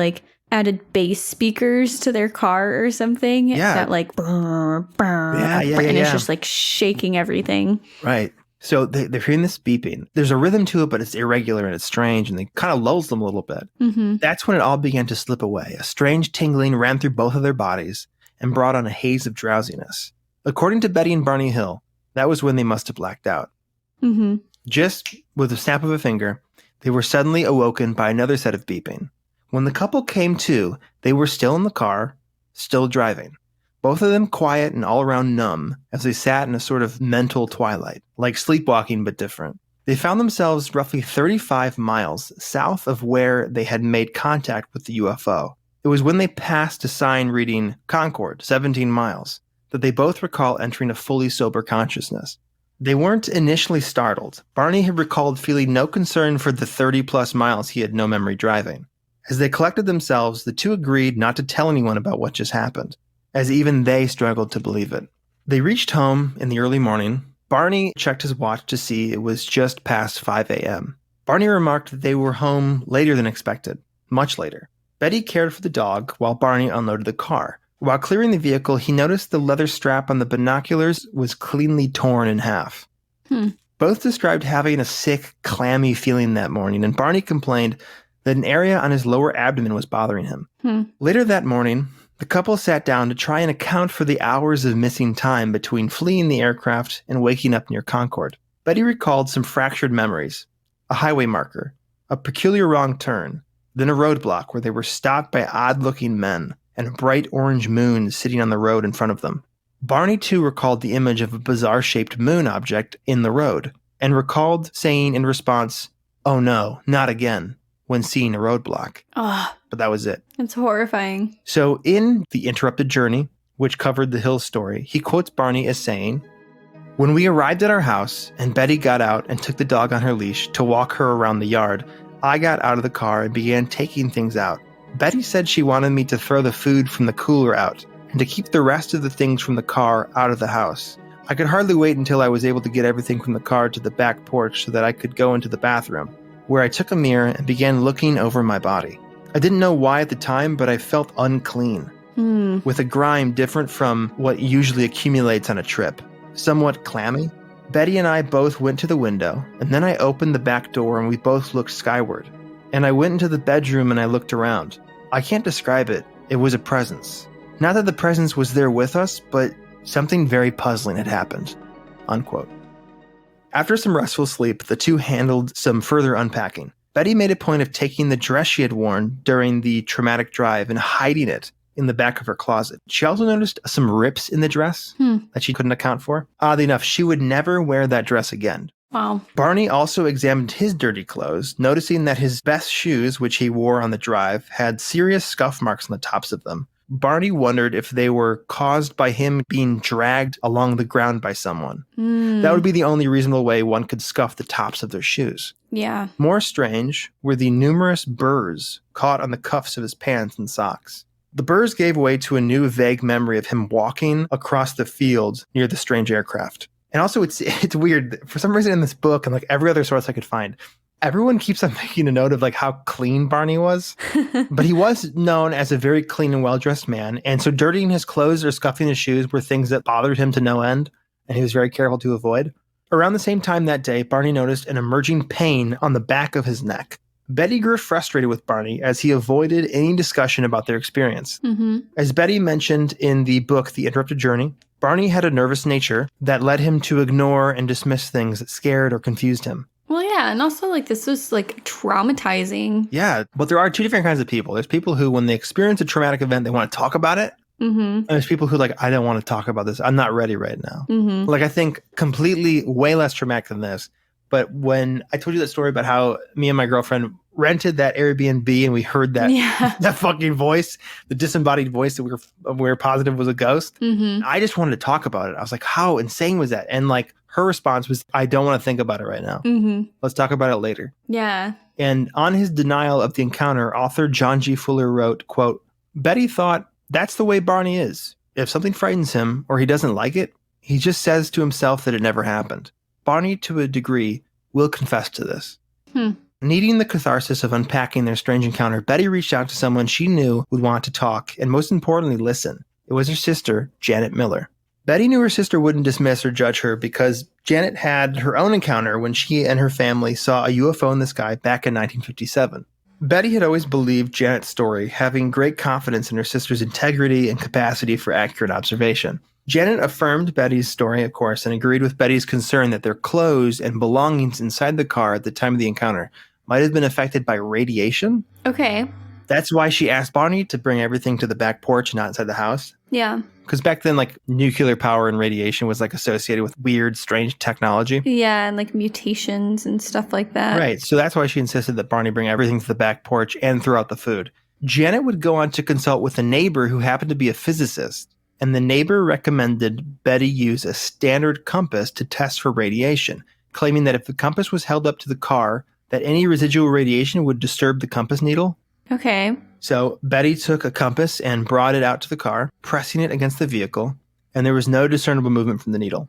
added bass speakers to their car or something. Yeah. That brr, brr, and it's just shaking everything. Right. So they're hearing this beeping. There's a rhythm to it, but it's irregular and it's strange, and it kind of lulls them a little bit. Mm-hmm. That's when it all began to slip away. A strange tingling ran through both of their bodies and brought on a haze of drowsiness. According to Betty and Barney Hill, that was when they must have blacked out. Mm-hmm. Just with a snap of a finger, they were suddenly awoken by another set of beeping. When the couple came to, they were still in the car, still driving. Both of them quiet and all around numb as they sat in a sort of mental twilight, like sleepwalking but different. They found themselves roughly 35 miles south of where they had made contact with the UFO. It was when they passed a sign reading Concord, 17 miles, that they both recall entering a fully sober consciousness. They weren't initially startled. Barney had recalled feeling no concern for the 30-plus miles he had no memory driving. As they collected themselves, the two agreed not to tell anyone about what just happened, as even they struggled to believe it. They reached home in the early morning. Barney checked his watch to see it was just past 5 a.m. Barney remarked that they were home later than expected, much later. Betty cared for the dog while Barney unloaded the car. While clearing the vehicle, he noticed the leather strap on the binoculars was cleanly torn in half. Both described having a sick, clammy feeling that morning, and Barney complained that an area on his lower abdomen was bothering him. Later that morning, the couple sat down to try and account for the hours of missing time between fleeing the aircraft and waking up near Concord. Betty recalled some fractured memories, a highway marker, a peculiar wrong turn, then a roadblock where they were stopped by odd-looking men and a bright orange moon sitting on the road in front of them. Barney, too, recalled the image of a bizarre-shaped moon object in the road and recalled saying in response, "Oh no, not again," when seeing a roadblock. But that was it. It's horrifying. So in The Interrupted Journey, which covered the Hills story, he quotes Barney as saying, "When we arrived at our house and Betty got out and took the dog on her leash to walk her around the yard, I got out of the car and began taking things out. Betty said she wanted me to throw the food from the cooler out and to keep the rest of the things from the car out of the house. I could hardly wait until I was able to get everything from the car to the back porch so that I could go into the bathroom, where I took a mirror and began looking over my body. I didn't know why at the time, but I felt unclean, with a grime different from what usually accumulates on a trip, somewhat clammy. Betty and I both went to the window, and then I opened the back door and we both looked skyward. And I went into the bedroom and I looked around. I can't describe it. It was a presence. Not that the presence was there with us, but something very puzzling had happened. Unquote. After some restful sleep, the two handled some further unpacking. Betty made a point of taking the dress she had worn during the traumatic drive and hiding it in the back of her closet. She also noticed some rips in the dress that she couldn't account for. Oddly enough, she would never wear that dress again. Wow. Barney also examined his dirty clothes, noticing that his best shoes, which he wore on the drive, had serious scuff marks on the tops of them. Barney wondered if they were caused by him being dragged along the ground by someone. That would be the only reasonable way one could scuff the tops of their shoes. Yeah. More strange were the numerous burrs caught on the cuffs of his pants and socks. The burrs gave way to a new vague memory of him walking across the field near the strange aircraft. And also, it's weird. For some reason in this book, and like every other source I could find, everyone keeps on making a note of like how clean Barney was. But he was known as a very clean and well-dressed man. And so dirtying his clothes or scuffing his shoes were things that bothered him to no end. And he was very careful to avoid. Around the same time that day, Barney noticed an emerging pain on the back of his neck. Betty grew frustrated with Barney as he avoided any discussion about their experience. As Betty mentioned in the book, The Interrupted Journey, Barney had a nervous nature that led him to ignore and dismiss things that scared or confused him. Well, yeah, and also, like, this was, like, traumatizing. Yeah, but there are two different kinds of people. There's people who, when they experience a traumatic event, they want to talk about it. And there's people who, like, I don't want to talk about this. I'm not ready right now. Like, I think completely way less traumatic than this. But when I told you that story about how me and my girlfriend rented that Airbnb and we heard that that fucking voice, the disembodied voice that we were positive was a ghost, I just wanted to talk about it. I was like, how insane was that? And like her response was, I don't want to think about it right now. Let's talk about it later. Yeah. And on his denial of the encounter, author John G. Fuller wrote, quote, Betty thought, that's the way Barney is. If something frightens him or he doesn't like it, he just says to himself that it never happened. Barney, to a degree, will confess to this. Needing the catharsis of unpacking their strange encounter, Betty reached out to someone she knew would want to talk and, most importantly, listen. It was her sister, Janet Miller. Betty knew her sister wouldn't dismiss or judge her because Janet had her own encounter when she and her family saw a UFO in the sky back in 1957. Betty had always believed Janet's story, having great confidence in her sister's integrity and capacity for accurate observation. Janet affirmed Betty's story, of course, and agreed with Betty's concern that their clothes and belongings inside the car at the time of the encounter might have been affected by radiation. Okay. That's why she asked Barney to bring everything to the back porch, not inside the house. Yeah. Because back then, like, nuclear power and radiation was, like, associated with weird, strange technology. Yeah, and, like, mutations and stuff like that. Right. So that's why she insisted that Barney bring everything to the back porch and throw out the food. Janet would go on to consult with a neighbor who happened to be a physicist. And the neighbor recommended Betty use a standard compass to test for radiation, claiming that if the compass was held up to the car, that any residual radiation would disturb the compass needle. Okay. So Betty took a compass and brought it out to the car, pressing it against the vehicle, and there was no discernible movement from the needle.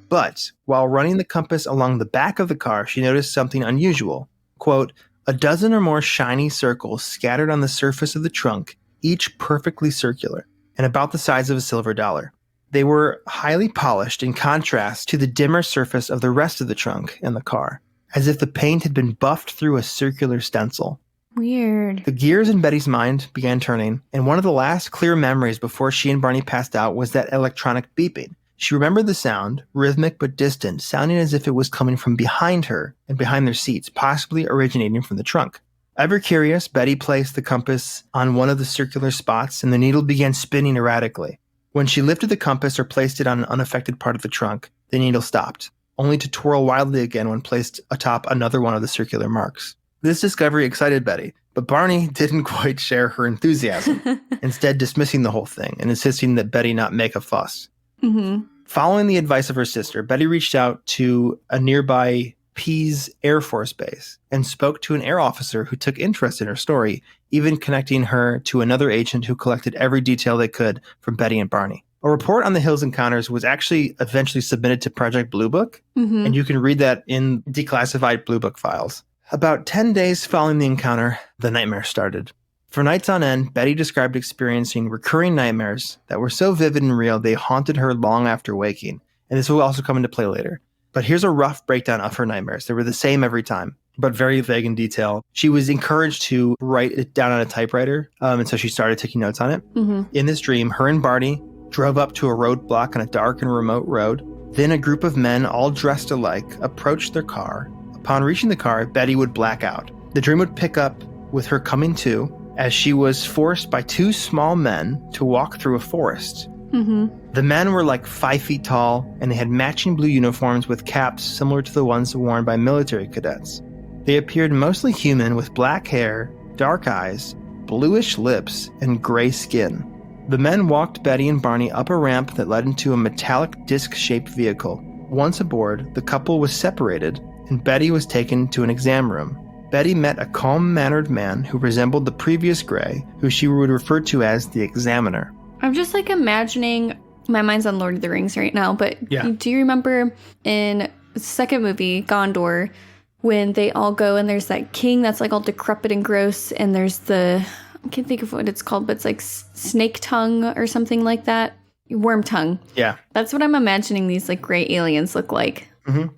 But while running the compass along the back of the car, she noticed something unusual. Quote, a dozen or more shiny circles scattered on the surface of the trunk, each perfectly circular and about the size of a silver dollar. They were highly polished in contrast to the dimmer surface of the rest of the trunk and the car, as if the paint had been buffed through a circular stencil. Weird. The gears in Betty's mind began turning, and one of the last clear memories before she and Barney passed out was that electronic beeping. She remembered the sound, rhythmic but distant, sounding as if it was coming from behind her and behind their seats, possibly originating from the trunk. Ever curious, Betty placed the compass on one of the circular spots, and the needle began spinning erratically. When she lifted the compass or placed it on an unaffected part of the trunk, the needle stopped, only to twirl wildly again when placed atop another one of the circular marks. This discovery excited Betty, but Barney didn't quite share her enthusiasm, instead dismissing the whole thing and insisting that Betty not make a fuss. Following the advice of her sister, Betty reached out to a nearby Pease Air Force Base and spoke to an air officer who took interest in her story, even connecting her to another agent who collected every detail they could from Betty and Barney. A report on the Hills encounters was actually eventually submitted to Project Blue Book, and you can read that in declassified Blue Book files. About 10 days following the encounter, the nightmare started. For nights on end, Betty described experiencing recurring nightmares that were so vivid and real they haunted her long after waking, and this will also come into play later. But here's a rough breakdown of her nightmares. They were the same every time, but very vague in detail. She was encouraged to write it down on a typewriter, and so she started taking notes on it. In this dream, her and Barney drove up to a roadblock on a dark and remote road. Then a group of men, all dressed alike, approached their car. Upon reaching the car, Betty would black out. The dream would pick up with her coming to as she was forced by two small men to walk through a forest. The men were like 5 feet tall, and they had matching blue uniforms with caps similar to the ones worn by military cadets. They appeared mostly human with black hair, dark eyes, bluish lips, and gray skin. The men walked Betty and Barney up a ramp that led into a metallic disc-shaped vehicle. Once aboard, the couple was separated, and Betty was taken to an exam room. Betty met a calm-mannered man who resembled the previous Gray, who she would refer to as the Examiner. I'm just like imagining, my mind's on Lord of the Rings right now, but do you remember in the second movie, Gondor, when they all go and there's that king that's like all decrepit and gross, and there's I can't think of what it's called, but it's like snake tongue or something like that. Worm tongue. Yeah. That's what I'm imagining these like gray aliens look like.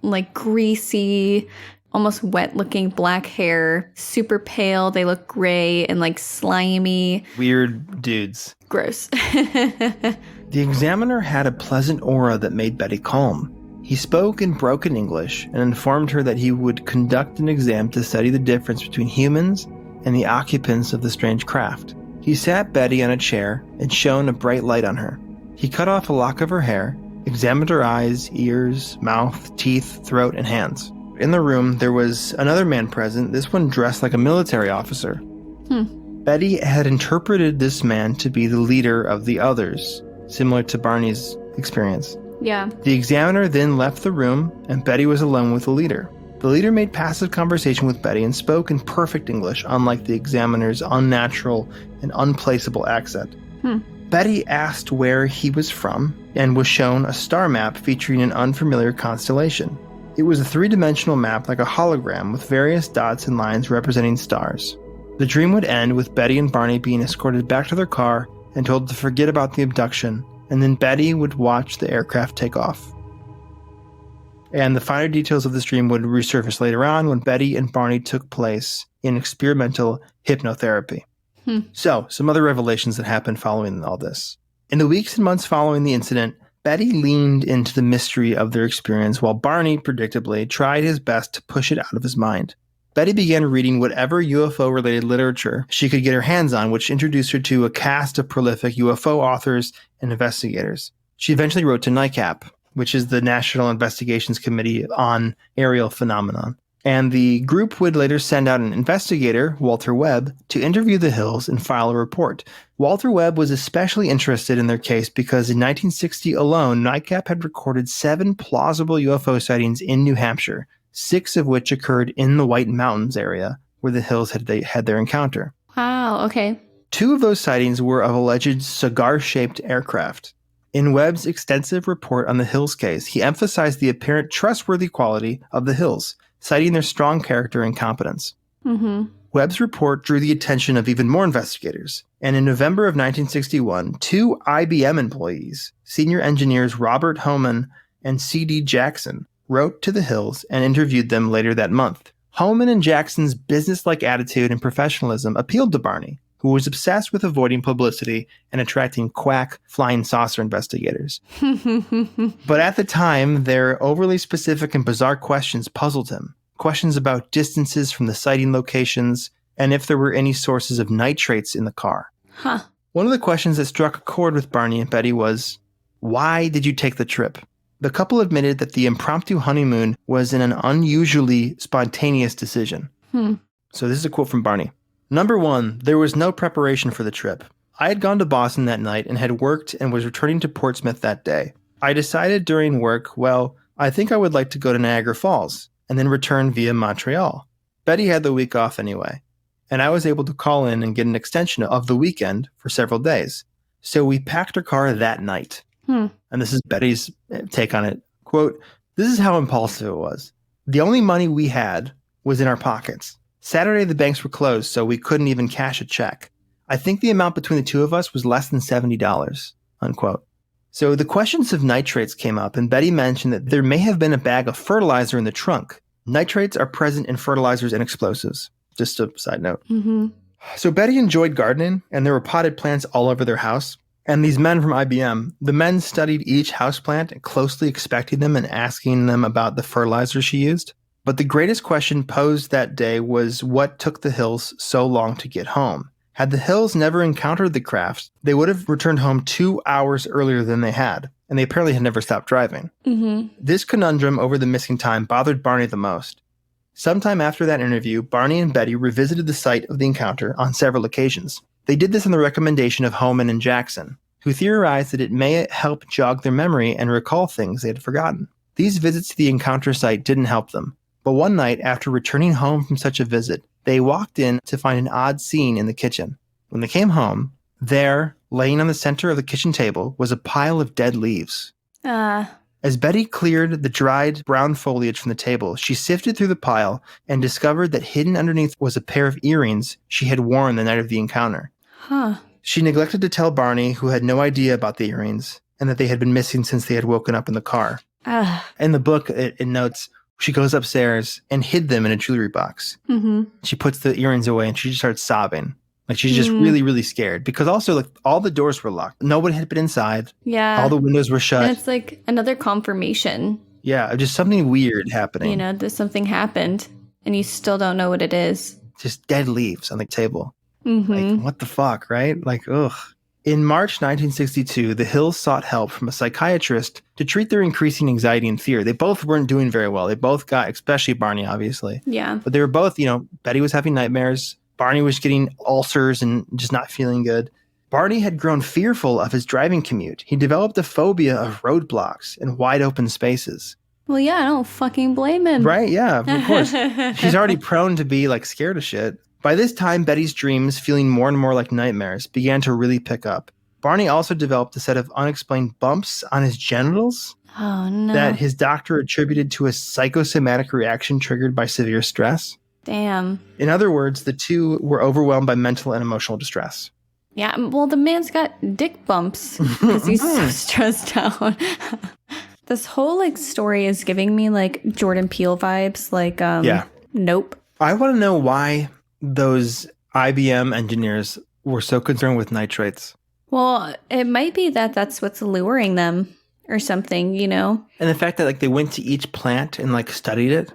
Like greasy, almost wet looking black hair, super pale. They look gray and like slimy. Weird dudes. Gross. The Examiner had a pleasant aura that made Betty calm. He spoke in broken English and informed her that he would conduct an exam to study the difference between humans and the occupants of the strange craft. He sat Betty on a chair and shone a bright light on her. He cut off a lock of her hair, examined her eyes, ears, mouth, teeth, throat, and hands. In the room, there was another man present, this one dressed like a military officer. Betty had interpreted this man to be the leader of the others, similar to Barney's experience. Yeah. The Examiner then left the room, and Betty was alone with the leader. The leader made passive conversation with Betty and spoke in perfect English, unlike the Examiner's unnatural and unplaceable accent. Betty asked where he was from and was shown a star map featuring an unfamiliar constellation. It was a three-dimensional map like a hologram with various dots and lines representing stars. The dream would end with Betty and Barney being escorted back to their car and told to forget about the abduction, and then Betty would watch the aircraft take off. And the finer details of this dream would resurface later on when Betty and Barney took place in experimental hypnotherapy. So, some other revelations that happened following all this. In the weeks and months following the incident, Betty leaned into the mystery of their experience while Barney, predictably, tried his best to push it out of his mind. Betty began reading whatever UFO-related literature she could get her hands on, which introduced her to a cast of prolific UFO authors and investigators. She eventually wrote to NICAP, which is the National Investigations Committee on Aerial Phenomenon. And the group would later send out an investigator, Walter Webb, to interview the Hills and file a report. Walter Webb was especially interested in their case because in 1960 alone, NICAP had recorded 7 plausible UFO sightings in New Hampshire, 6 of which occurred in the White Mountains area where the Hills had their encounter. Wow, okay. 2 of those sightings were of alleged cigar-shaped aircraft. In Webb's extensive report on the Hills case, he emphasized the apparent trustworthy quality of the Hills, citing their strong character and competence. Webb's report drew the attention of even more investigators, and in November of 1961, 2 IBM employees, senior engineers Robert Homan and C.D. Jackson, wrote to the Hills and interviewed them later that month. Homan and Jackson's business-like attitude and professionalism appealed to Barney, who was obsessed with avoiding publicity and attracting quack flying saucer investigators. But at the time, their overly specific and bizarre questions puzzled him. Questions about distances from the sighting locations and if there were any sources of nitrates in the car. One of the questions that struck a chord with Barney and Betty was, why did you take the trip? The couple admitted that the impromptu honeymoon was an unusually spontaneous decision. So this is a quote from Barney. Number 1, there was no preparation for the trip. I had gone to Boston that night and had worked and was returning to Portsmouth that day. I decided during work, well, I think I would like to go to Niagara Falls. and then return via Montreal. Betty had the week off anyway, and I was able to call in and get an extension of the weekend for several days. So we packed her car that night. And this is Betty's take on it. Quote, "This is how impulsive it was. The only money we had was in our pockets. Saturday, the banks were closed, so we couldn't even cash a check. I think the amount between the two of us was less than $70, unquote. So the questions of nitrates came up, and Betty mentioned that there may have been a bag of fertilizer in the trunk. Nitrates are present in fertilizers and explosives. Just a side note. So Betty enjoyed gardening, and there were potted plants all over their house. And these men from IBM, the men studied each houseplant, closely inspecting them and asking them about the fertilizer she used. But the greatest question posed that day was what took the Hills so long to get home. Had the Hills never encountered the crafts, they would have returned home 2 hours earlier than they had, and they apparently had never stopped driving. This conundrum over the missing time bothered Barney the most. Sometime after that interview, Barney and Betty revisited the site of the encounter on several occasions. They did this on the recommendation of Homan and Jackson, who theorized that it may help jog their memory and recall things they had forgotten. These visits to the encounter site didn't help them, but one night after returning home from such a visit, they walked in to find an odd scene in the kitchen. When they came home, there, laying on the center of the kitchen table, was a pile of dead leaves. As Betty cleared the dried brown foliage from the table, she sifted through the pile and discovered that hidden underneath was a pair of earrings she had worn the night of the encounter. She neglected to tell Barney, who had no idea about the earrings, and that they had been missing since they had woken up in the car. In the book, it notes, she goes upstairs and hid them in a jewelry box. She puts the earrings away and she just starts sobbing. Like she's just really, really scared. Because also, like, all the doors were locked. Nobody had been inside. Yeah. All the windows were shut. And it's like another confirmation. Yeah, just something weird happening. You know, that something happened and you still don't know what it is. Just dead leaves on the table. Like, what the fuck, right? Like, ugh. In March 1962, the Hills sought help from a psychiatrist to treat their increasing anxiety and fear. They both weren't doing very well. They both got, especially Barney, obviously. Yeah. But they were both, you know, Betty was having nightmares. Barney was getting ulcers and just not feeling good. Barney had grown fearful of his driving commute. He developed a phobia of roadblocks and wide open spaces. Well, yeah, I don't fucking blame him. Right? Yeah, of course. She's already prone to be, like, scared of shit. By this time, Betty's dreams, feeling more and more like nightmares, began to really pick up. Barney also developed a set of unexplained bumps on his genitals that his doctor attributed to a psychosomatic reaction triggered by severe stress. Damn. In other words, the two were overwhelmed by mental and emotional distress. Yeah, well, the man's got dick bumps because he's so stressed out. This whole, like, story is giving me, like, Jordan Peele vibes. Like, Nope. I want to know why those IBM engineers were so concerned with nitrates. Well, it might be that that's what's luring them or something, you know? And the fact that, like, they went to each plant and, like, studied it.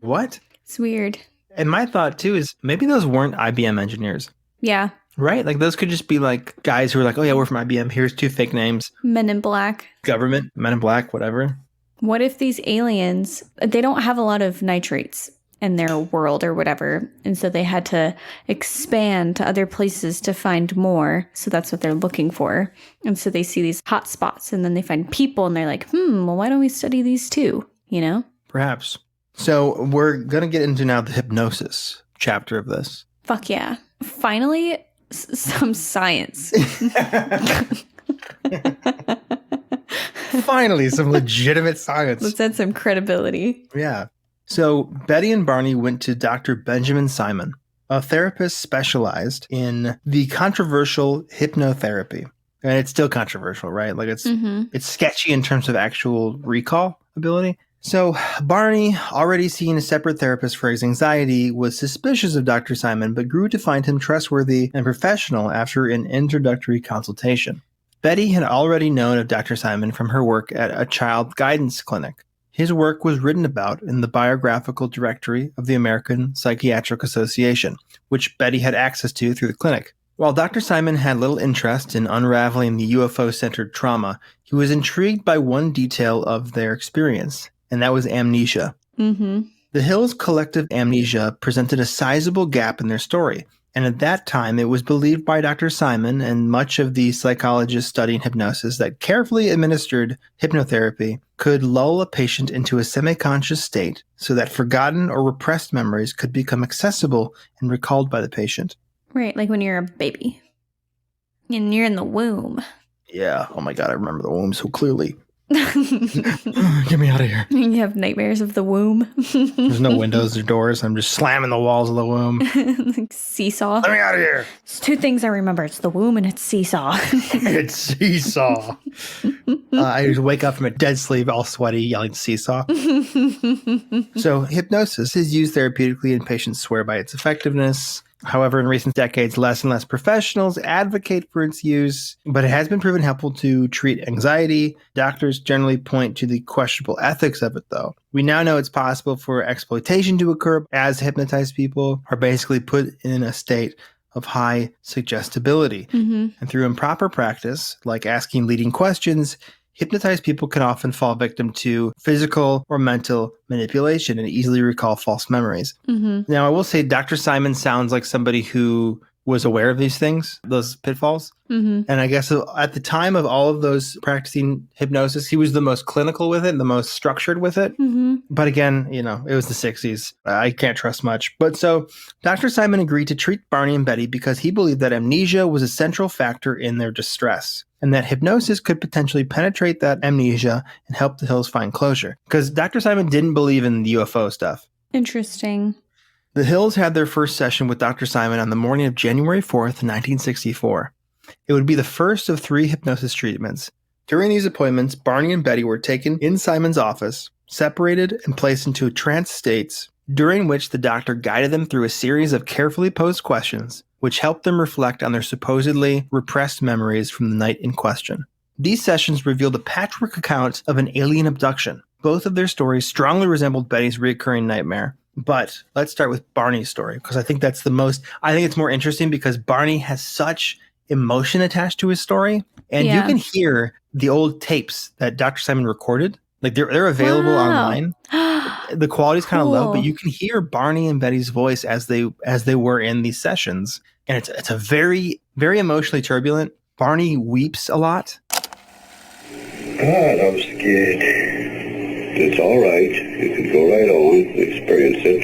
What? It's weird. And my thought, too, is maybe those weren't IBM engineers. Yeah. Right? Like, those could just be, like, guys who are like, oh, yeah, we're from IBM. Here's 2 fake names. Men in Black. Government, Men in Black, whatever. What if these aliens, they don't have a lot of nitrates in their world or whatever, and so they had to expand to other places to find more, so that's what they're looking for. And so they see these hot spots, and then they find people, and they're like, well, why don't we study these too, you know? Perhaps. So we're going to get into now the hypnosis chapter of this. Fuck yeah. Finally, some science. Finally, some legitimate science. Let's add some credibility. Yeah. So Betty and Barney went to Dr. Benjamin Simon, a therapist specialized in the controversial hypnotherapy. And it's still controversial, right? Like it's sketchy in terms of actual recall ability. So Barney, already seeing a separate therapist for his anxiety, was suspicious of Dr. Simon, but grew to find him trustworthy and professional after an introductory consultation. Betty had already known of Dr. Simon from her work at a child guidance clinic. His work was written about in the biographical directory of the American Psychiatric Association, which Betty had access to through the clinic. While Dr. Simon had little interest in unraveling the UFO-centered trauma, he was intrigued by one detail of their experience, and that was amnesia. The Hills' collective amnesia presented a sizable gap in their story, And at that time, it was believed by Dr. Simon and much of the psychologists studying hypnosis that carefully administered hypnotherapy could lull a patient into a semi-conscious state so that forgotten or repressed memories could become accessible and recalled by the patient. Right, like when you're a baby and you're in the womb. Yeah. Oh my God, I remember the womb so clearly. Get me out of here. You have nightmares of the womb. There's no windows or doors. I'm just slamming the walls of the womb. Like seesaw. Let me out of here. It's two things I remember. It's the womb and it's seesaw. It's seesaw. I just wake up from a dead sleep all sweaty yelling seesaw. So hypnosis is used therapeutically and patients swear by its effectiveness. However, in recent decades, less and less professionals advocate for its use, but it has been proven helpful to treat anxiety. Doctors generally point to the questionable ethics of it, though. We now know it's possible for exploitation to occur as hypnotized people are basically put in a state of high suggestibility. And through improper practice, like asking leading questions, hypnotized people can often fall victim to physical or mental manipulation and easily recall false memories. Now, I will say Dr. Simon sounds like somebody who was aware of these things, those pitfalls. And I guess at the time of all of those practicing hypnosis, he was the most clinical with it, the most structured with it. But again, you know, it was the 60s. I can't trust much. But so Dr. Simon agreed to treat Barney and Betty because he believed that amnesia was a central factor in their distress, and that hypnosis could potentially penetrate that amnesia and help the Hills find closure. Because Dr. Simon didn't believe in the UFO stuff. Interesting. The Hills had their first session with Dr. Simon on the morning of January 4th, 1964. It would be the first of 3 hypnosis treatments. During these appointments, Barney and Betty were taken in Simon's office, separated, and placed into trance states, during which the doctor guided them through a series of carefully posed questions, which helped them reflect on their supposedly repressed memories from the night in question. These sessions revealed a patchwork account of an alien abduction. Both of their stories strongly resembled Betty's recurring nightmare. But let's start with Barney's story, because I think that's I think it's more interesting because Barney has such emotion attached to his story. And you can hear the old tapes that Dr. Simon recorded. Like they're available online. The quality's kind of low, but you can hear Barney and Betty's voice as they were in these sessions. And it's a very, very emotionally turbulent. Barney weeps a lot. God, I was scared. It's all right. You can go right on, experience it.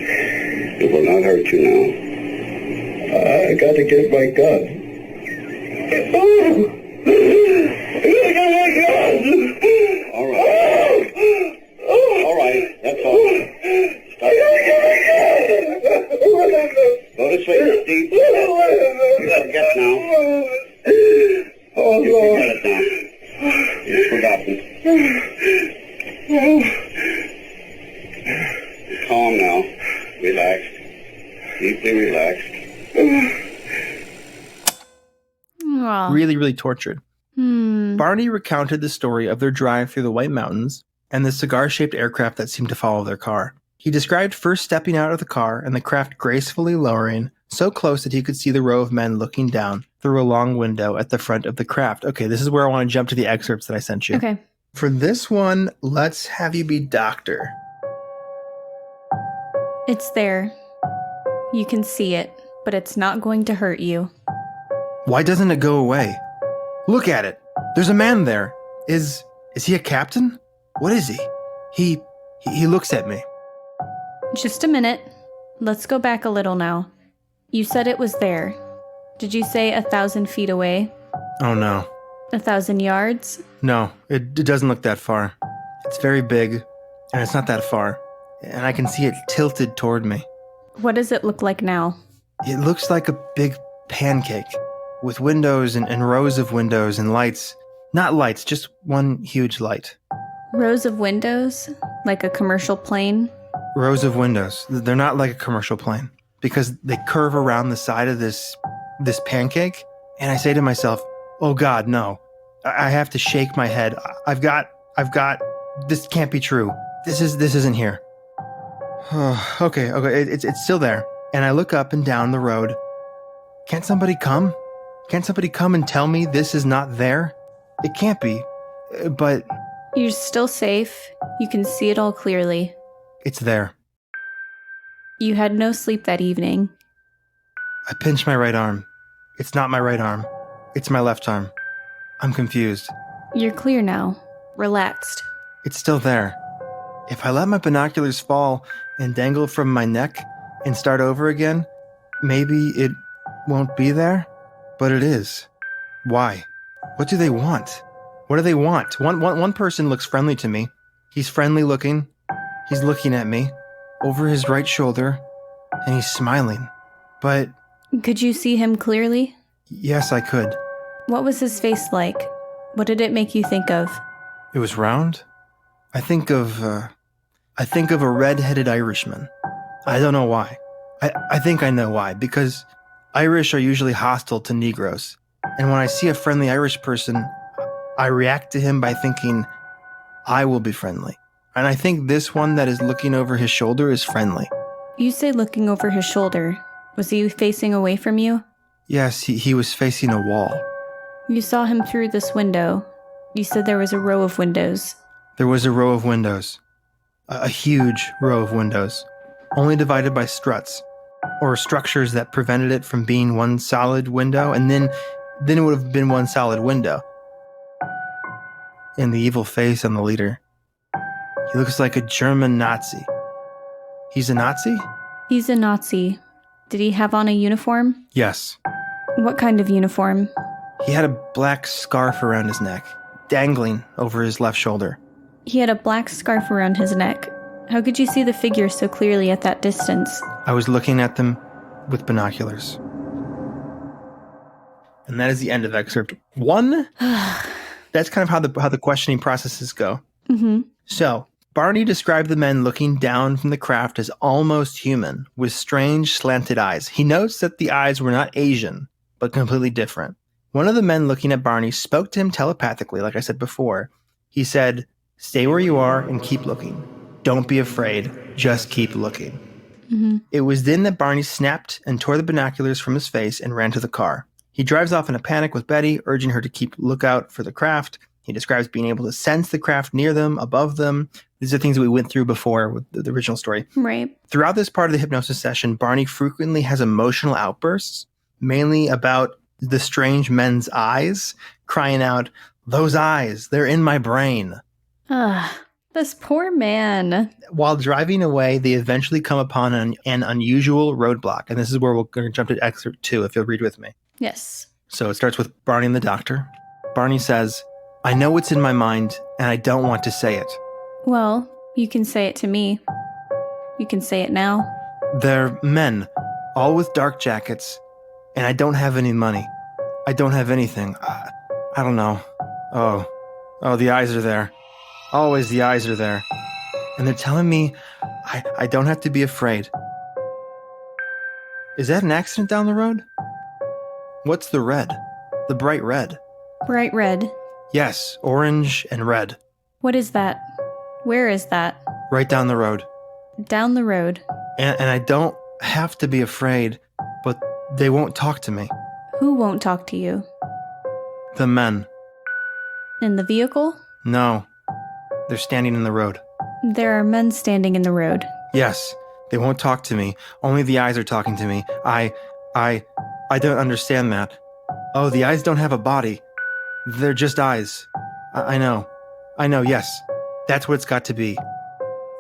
It will not hurt you now. I got to get my gun. All right. All right, that's all. Stop. Go to sleep, Steve. You forget now. You forget it now. You've forgotten. Calm now. Relaxed. Deeply relaxed. Really, really tortured. Barney recounted the story of their drive through the White Mountains and the cigar-shaped aircraft that seemed to follow their car. He described first stepping out of the car and the craft gracefully lowering so close that he could see the row of men looking down through a long window at the front of the craft. Okay, this is where I want to jump to the excerpts that I sent you. Okay. For this one, let's have you be doctor. It's there. You can see it, but it's not going to hurt you. Why doesn't it go away? Look at it. There's a man there. Is he a captain? What is he? He looks at me. Just a minute. Let's go back a little now. You said it was there. Did you say 1,000 feet away? Oh no. 1,000 yards? No, it doesn't look that far. It's very big, and it's not that far. And I can see it tilted toward me. What does it look like now? It looks like a big pancake, with windows and rows of windows and lights. Not lights, just one huge light. Rows of windows? Like a commercial plane? Rows of windows. They're not like a commercial plane, because they curve around the side of this pancake, and I say to myself, oh God, no. I have to shake my head. I've got, this can't be true. This isn't here. Okay, it's still there. And I look up and down the road. Can't somebody come? Can't somebody come and tell me this is not there? It can't be, but... You're still safe. You can see it all clearly. It's there. You had no sleep that evening. I pinch my right arm. It's not my right arm. It's my left arm. I'm confused. You're clear now. Relaxed. It's still there. If I let my binoculars fall and dangle from my neck and start over again, maybe it won't be there, but it is. Why? What do they want? What do they want? One person looks friendly to me. He's friendly looking. He's looking at me over his right shoulder, and he's smiling. But Could you see him clearly? yes, I could. What was his face like? What did it make you think of? It was round. I think of a red-headed Irishman. I don't know why. I think I know why, because Irish are usually hostile to Negroes. And when I see a friendly Irish person, I react to him by thinking, I will be friendly. And I think this one that is looking over his shoulder is friendly. You say looking over his shoulder. Was he facing away from you? Yes, he was facing a wall. You saw him through this window. You said there was a row of windows. There was a row of windows. A huge row of windows. Only divided by struts, or structures that prevented it from being one solid window, and then it would have been one solid window. And the evil face on the leader. He looks like a German Nazi. He's a Nazi? He's a Nazi. Did he have on a uniform? Yes. What kind of uniform? He had a black scarf around his neck, dangling over his left shoulder. He had a black scarf around his neck. How could you see the figure so clearly at that distance? I was looking at them with binoculars. And that is the end of excerpt 1. That's kind of how the questioning processes go. Mm-hmm. So, Barney described the men looking down from the craft as almost human, with strange slanted eyes. He notes that the eyes were not Asian, but completely different. One of the men looking at Barney spoke to him telepathically, like I said before. He said, "Stay where you are and keep looking. Don't be afraid, just keep looking." Mm-hmm. It was then that Barney snapped and tore the binoculars from his face and ran to the car. He drives off in a panic with Betty, urging her to keep lookout for the craft. He describes being able to sense the craft near them, above them. These are things that we went through before with the original story. Right. Throughout this part of the hypnosis session, Barney frequently has emotional outbursts, mainly about the strange men's eyes, crying out, "Those eyes, they're in my brain." This poor man. While driving away, they eventually come upon an unusual roadblock. And this is where we're going to jump to excerpt 2, if you'll read with me. Yes. So it starts with Barney and the doctor. Barney says, "I know what's in my mind, and I don't want to say it." Well, you can say it to me. You can say it now. "They're men, all with dark jackets, and I don't have any money. I don't have anything. I don't know. Oh, the eyes are there. Always the eyes are there. And they're telling me I don't have to be afraid." Is that an accident down the road? What's the red? The bright red. Bright red. Yes, orange and red. What is that? Where is that? Right down the road. Down the road. And I don't have to be afraid, but they won't talk to me. Who won't talk to you? The men. In the vehicle? No. They're standing in the road. There are men standing in the road. Yes, they won't talk to me. Only the eyes are talking to me. I don't understand that. Oh, the eyes don't have a body. They're just eyes. I know, yes. That's what it's got to be.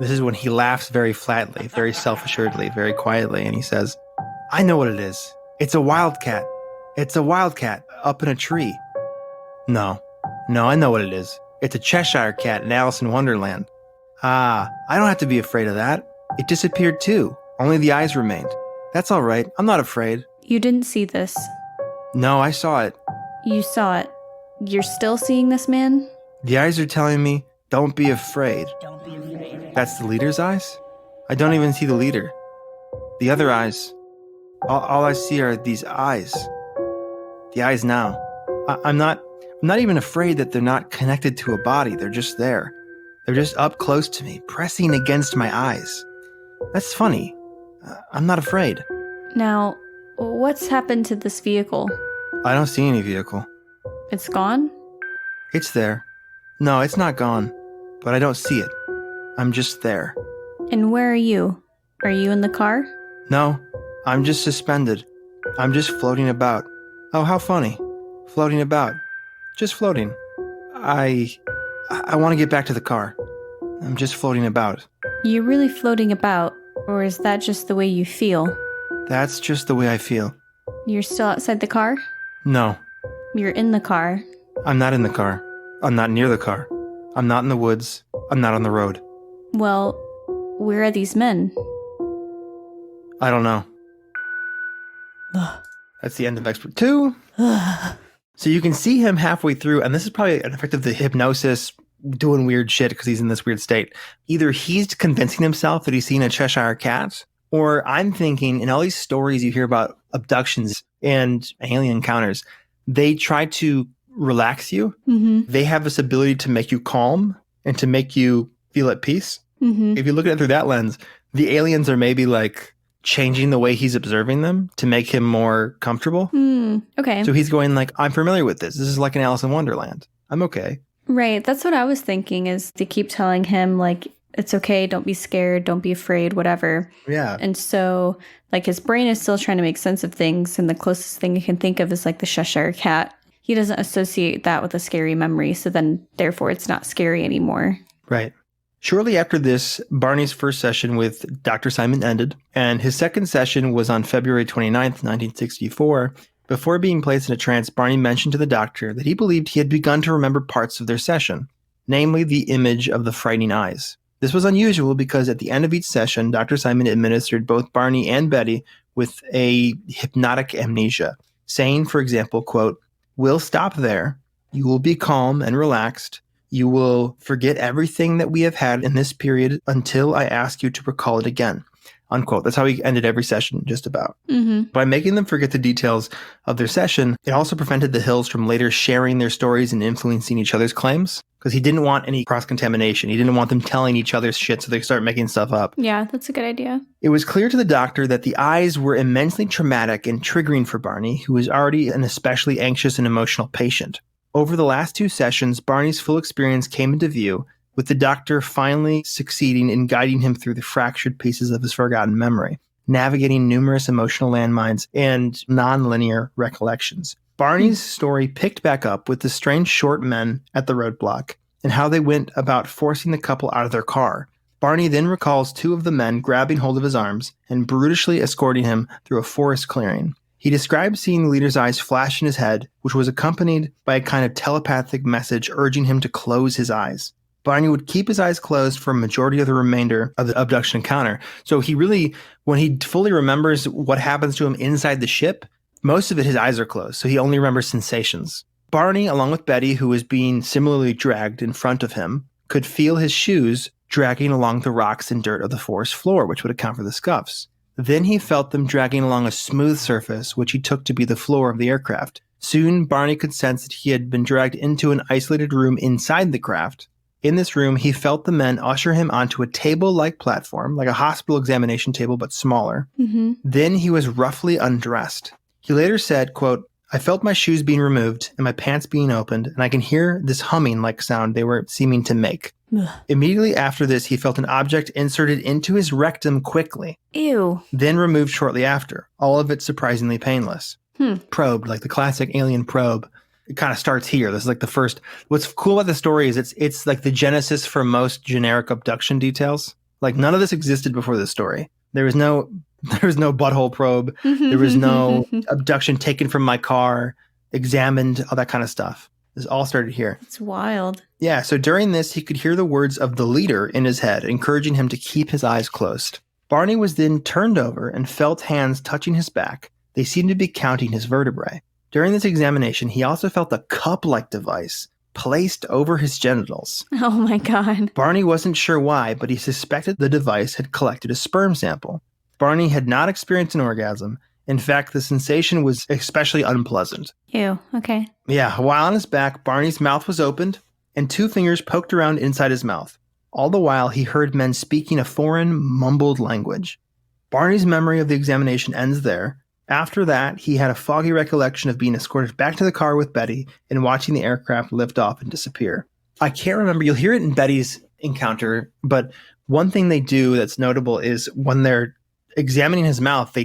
This is when he laughs very flatly, very self-assuredly, very quietly, and he says, "I know what it is. It's a wildcat. It's a wildcat up in a tree." No, I know what it is. It's a Cheshire cat in Alice in Wonderland. I don't have to be afraid of that. It disappeared too. Only the eyes remained. That's all right. I'm not afraid. You didn't see this. No, I saw it. You saw it. You're still seeing this man? The eyes are telling me, "Don't be afraid." That's the leader's eyes? I don't even see the leader. The other eyes. All I see are these eyes. The eyes now. I'm not even afraid that they're not connected to a body. They're just there. They're just up close to me, pressing against my eyes. That's funny. I'm not afraid. Now, what's happened to this vehicle? I don't see any vehicle. It's gone? It's there. No, it's not gone. But I don't see it. I'm just there. And where are you? Are you in the car? No, I'm just suspended. I'm just floating about. Oh, how funny. Floating about. Just floating. I want to get back to the car. I'm just floating about. You're really floating about, or is that just the way you feel? That's just the way I feel. You're still outside the car? No, You're in the car. I'm not in the car. I'm not near the car. I'm not in the woods. I'm not on the road. Well, where are these men? I don't know. That's the end of Expert 2. So you can see him halfway through, and this is probably an effect of the hypnosis, doing weird shit because he's in this weird state. Either he's convincing himself that he's seen a Cheshire cat, or I'm thinking in all these stories you hear about abductions and alien encounters, they try to relax you. Mm-hmm. They have this ability to make you calm and to make you feel at peace. Mm-hmm. If you look at it through that lens, the aliens are maybe like changing the way he's observing them to make him more comfortable. Okay. So he's going like, I'm familiar with this. This is like an Alice in Wonderland. I'm okay. Right. That's what I was thinking, is they keep telling him, like, it's okay. Don't be scared. Don't be afraid, whatever. Yeah. And so, like, his brain is still trying to make sense of things. And the closest thing he can think of is like the Cheshire cat. He doesn't associate that with a scary memory. So then, therefore, it's not scary anymore. Right. Shortly after this, Barney's first session with Dr. Simon ended, and his second session was on February 29th, 1964. Before being placed in a trance, Barney mentioned to the doctor that he believed he had begun to remember parts of their session, namely the image of the frightening eyes. This was unusual because at the end of each session, Dr. Simon administered both Barney and Betty with a hypnotic amnesia, saying, for example, quote, "We'll stop there. You will be calm and relaxed. You will forget everything that we have had in this period until I ask you to recall it again." Unquote. That's how he ended every session, just about. Mm-hmm. By making them forget the details of their session, it also prevented the Hills from later sharing their stories and influencing each other's claims, because he didn't want any cross-contamination. He didn't want them telling each other shit so they start making stuff up. Yeah, that's a good idea. It was clear to the doctor that the eyes were immensely traumatic and triggering for Barney, who was already an especially anxious and emotional patient. Over the last two sessions, Barney's full experience came into view, with the doctor finally succeeding in guiding him through the fractured pieces of his forgotten memory, navigating numerous emotional landmines and non-linear recollections. Barney's story picked back up with the strange short men at the roadblock and how they went about forcing the couple out of their car. Barney then recalls two of the men grabbing hold of his arms and brutally escorting him through a forest clearing. He described seeing the leader's eyes flash in his head, which was accompanied by a kind of telepathic message urging him to close his eyes. Barney would keep his eyes closed for a majority of the remainder of the abduction encounter. So he really, when he fully remembers what happens to him inside the ship, most of it, his eyes are closed. So he only remembers sensations. Barney, along with Betty, who was being similarly dragged in front of him, could feel his shoes dragging along the rocks and dirt of the forest floor, which would account for the scuffs. Then he felt them dragging along a smooth surface, which he took to be the floor of the aircraft. Soon, Barney could sense that he had been dragged into an isolated room inside the craft. In this room, he felt the men usher him onto a table-like platform, like a hospital examination table, but smaller. Mm-hmm. Then he was roughly undressed. He later said, quote, "I felt my shoes being removed and my pants being opened, and I can hear this humming-like sound they were seeming to make." Ugh. Immediately after this, he felt an object inserted into his rectum quickly, Ew. then removed shortly after, all of it surprisingly painless. Probed, like the classic alien probe. It kind of starts here. This is like the first. What's cool about the story is it's like the genesis for most generic abduction details. Like none of this existed before this story. There was no butthole probe. There was no abduction taken from my car, examined, all that kind of stuff. This all started here. It's wild. Yeah, so during this, he could hear the words of the leader in his head, encouraging him to keep his eyes closed. Barney was then turned over and felt hands touching his back. They seemed to be counting his vertebrae. During this examination, he also felt a cup-like device placed over his genitals. Oh my God. Barney wasn't sure why, but he suspected the device had collected a sperm sample. Barney had not experienced an orgasm. In fact, the sensation was especially unpleasant. Ew. Okay. Yeah, while on his back, Barney's mouth was opened, and two fingers poked around inside his mouth. All the while, he heard men speaking a foreign, mumbled language. Barney's memory of the examination ends there. After that, he had a foggy recollection of being escorted back to the car with Betty and watching the aircraft lift off and disappear. I can't remember. You'll hear it in Betty's encounter, but one thing they do that's notable is when they're examining his mouth,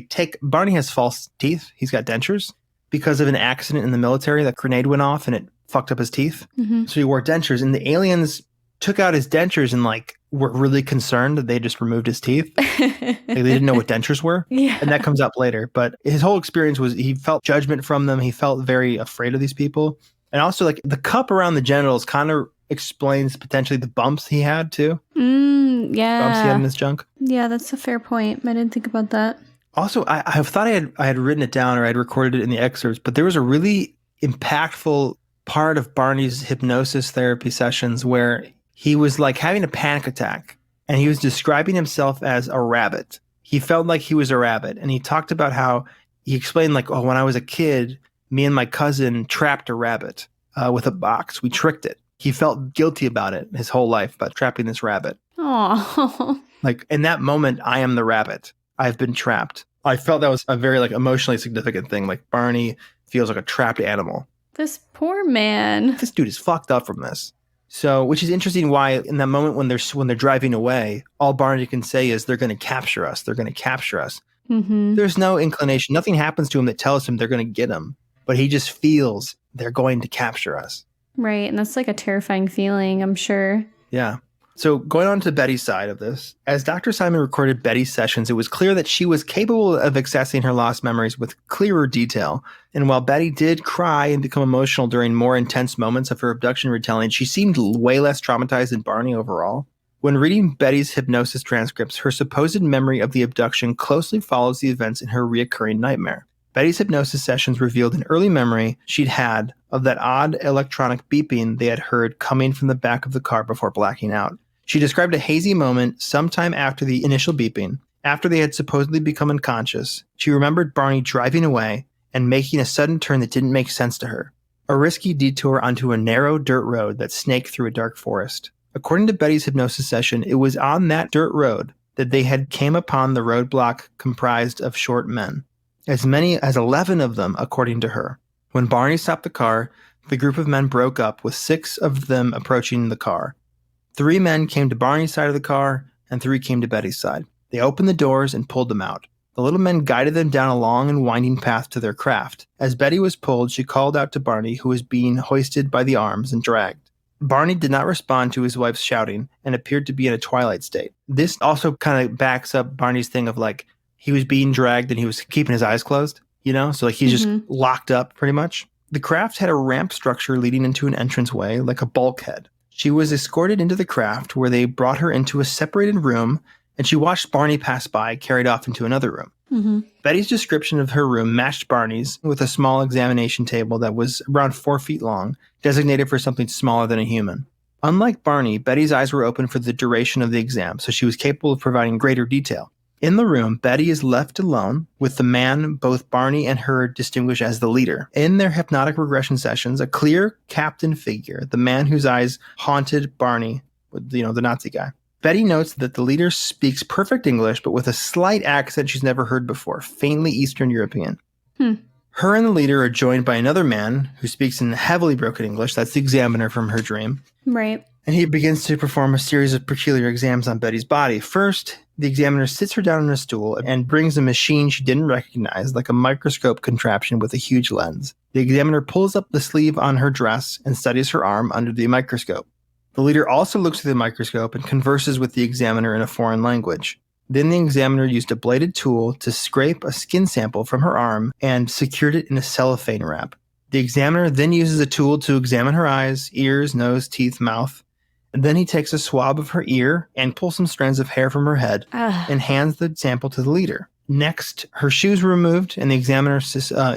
Barney has false teeth. He's got dentures because of an accident in the military. That grenade went off and it fucked up his teeth. Mm-hmm. So he wore dentures, and the aliens took out his dentures and were really concerned that they just removed his teeth. They didn't know what dentures were. Yeah. And that comes up later. But his whole experience was he felt judgment from them. He felt very afraid of these people. And also the cup around the genitals kind of explains potentially the bumps he had too. Yeah. Bumps he had in his junk. Yeah, that's a fair point. I didn't think about that. Also, I thought I had written it down or I'd recorded it in the excerpts, but there was a really impactful part of Barney's hypnosis therapy sessions where he was having a panic attack and he was describing himself as a rabbit. He felt like he was a rabbit. And he talked about how he explained when I was a kid, me and my cousin trapped a rabbit with a box. We tricked it. He felt guilty about it his whole life, about trapping this rabbit. Oh. In that moment, I am the rabbit. I've been trapped. I felt that was a very emotionally significant thing. Barney feels like a trapped animal. This poor man. This dude is fucked up from this. So, which is interesting why in that moment when they're driving away, all Barney can say is they're going to capture us. They're going to capture us. Mm-hmm. There's no inclination. Nothing happens to him that tells him they're going to get him. But he just feels they're going to capture us. Right. And that's a terrifying feeling, I'm sure. Yeah. So going on to Betty's side of this, as Dr. Simon recorded Betty's sessions, it was clear that she was capable of accessing her lost memories with clearer detail. And while Betty did cry and become emotional during more intense moments of her abduction retelling, she seemed way less traumatized than Barney overall. When reading Betty's hypnosis transcripts, her supposed memory of the abduction closely follows the events in her reoccurring nightmare. Betty's hypnosis sessions revealed an early memory she'd had of that odd electronic beeping they had heard coming from the back of the car before blacking out. She described a hazy moment sometime after the initial beeping. After they had supposedly become unconscious, she remembered Barney driving away and making a sudden turn that didn't make sense to her. A risky detour onto a narrow dirt road that snaked through a dark forest. According to Betty's hypnosis session, it was on that dirt road that they had came upon the roadblock comprised of short men. As many as 11 of them, according to her. When Barney stopped the car, the group of men broke up, with 6 of them approaching the car. 3 men came to Barney's side of the car, and 3 came to Betty's side. They opened the doors and pulled them out. The little men guided them down a long and winding path to their craft. As Betty was pulled, she called out to Barney, who was being hoisted by the arms and dragged. Barney did not respond to his wife's shouting and appeared to be in a twilight state. This also kind of backs up Barney's thing of he was being dragged and he was keeping his eyes closed, So he's just locked up pretty much. The craft had a ramp structure leading into an entranceway, like a bulkhead. She was escorted into the craft where they brought her into a separated room, and she watched Barney pass by, carried off into another room. Mm-hmm. Betty's description of her room matched Barney's, with a small examination table that was around 4 feet long, designated for something smaller than a human. Unlike Barney, Betty's eyes were open for the duration of the exam, so she was capable of providing greater detail. In the room, Betty is left alone with the man both Barney and her distinguish as the leader. In their hypnotic regression sessions, a clear captain figure, the man whose eyes haunted Barney, the Nazi guy. Betty notes that the leader speaks perfect English, but with a slight accent she's never heard before, faintly Eastern European. Her and the leader are joined by another man who speaks in heavily broken English. That's the examiner from her dream. Right. And he begins to perform a series of peculiar exams on Betty's body. First, the examiner sits her down on a stool and brings a machine she didn't recognize, like a microscope contraption with a huge lens. The examiner pulls up the sleeve on her dress and studies her arm under the microscope. The leader also looks through the microscope and converses with the examiner in a foreign language. Then the examiner used a bladed tool to scrape a skin sample from her arm and secured it in a cellophane wrap. The examiner then uses a tool to examine her eyes, ears, nose, teeth, mouth. And then he takes a swab of her ear and pulls some strands of hair from her head and hands the sample to the leader. Next, her shoes were removed and the examiner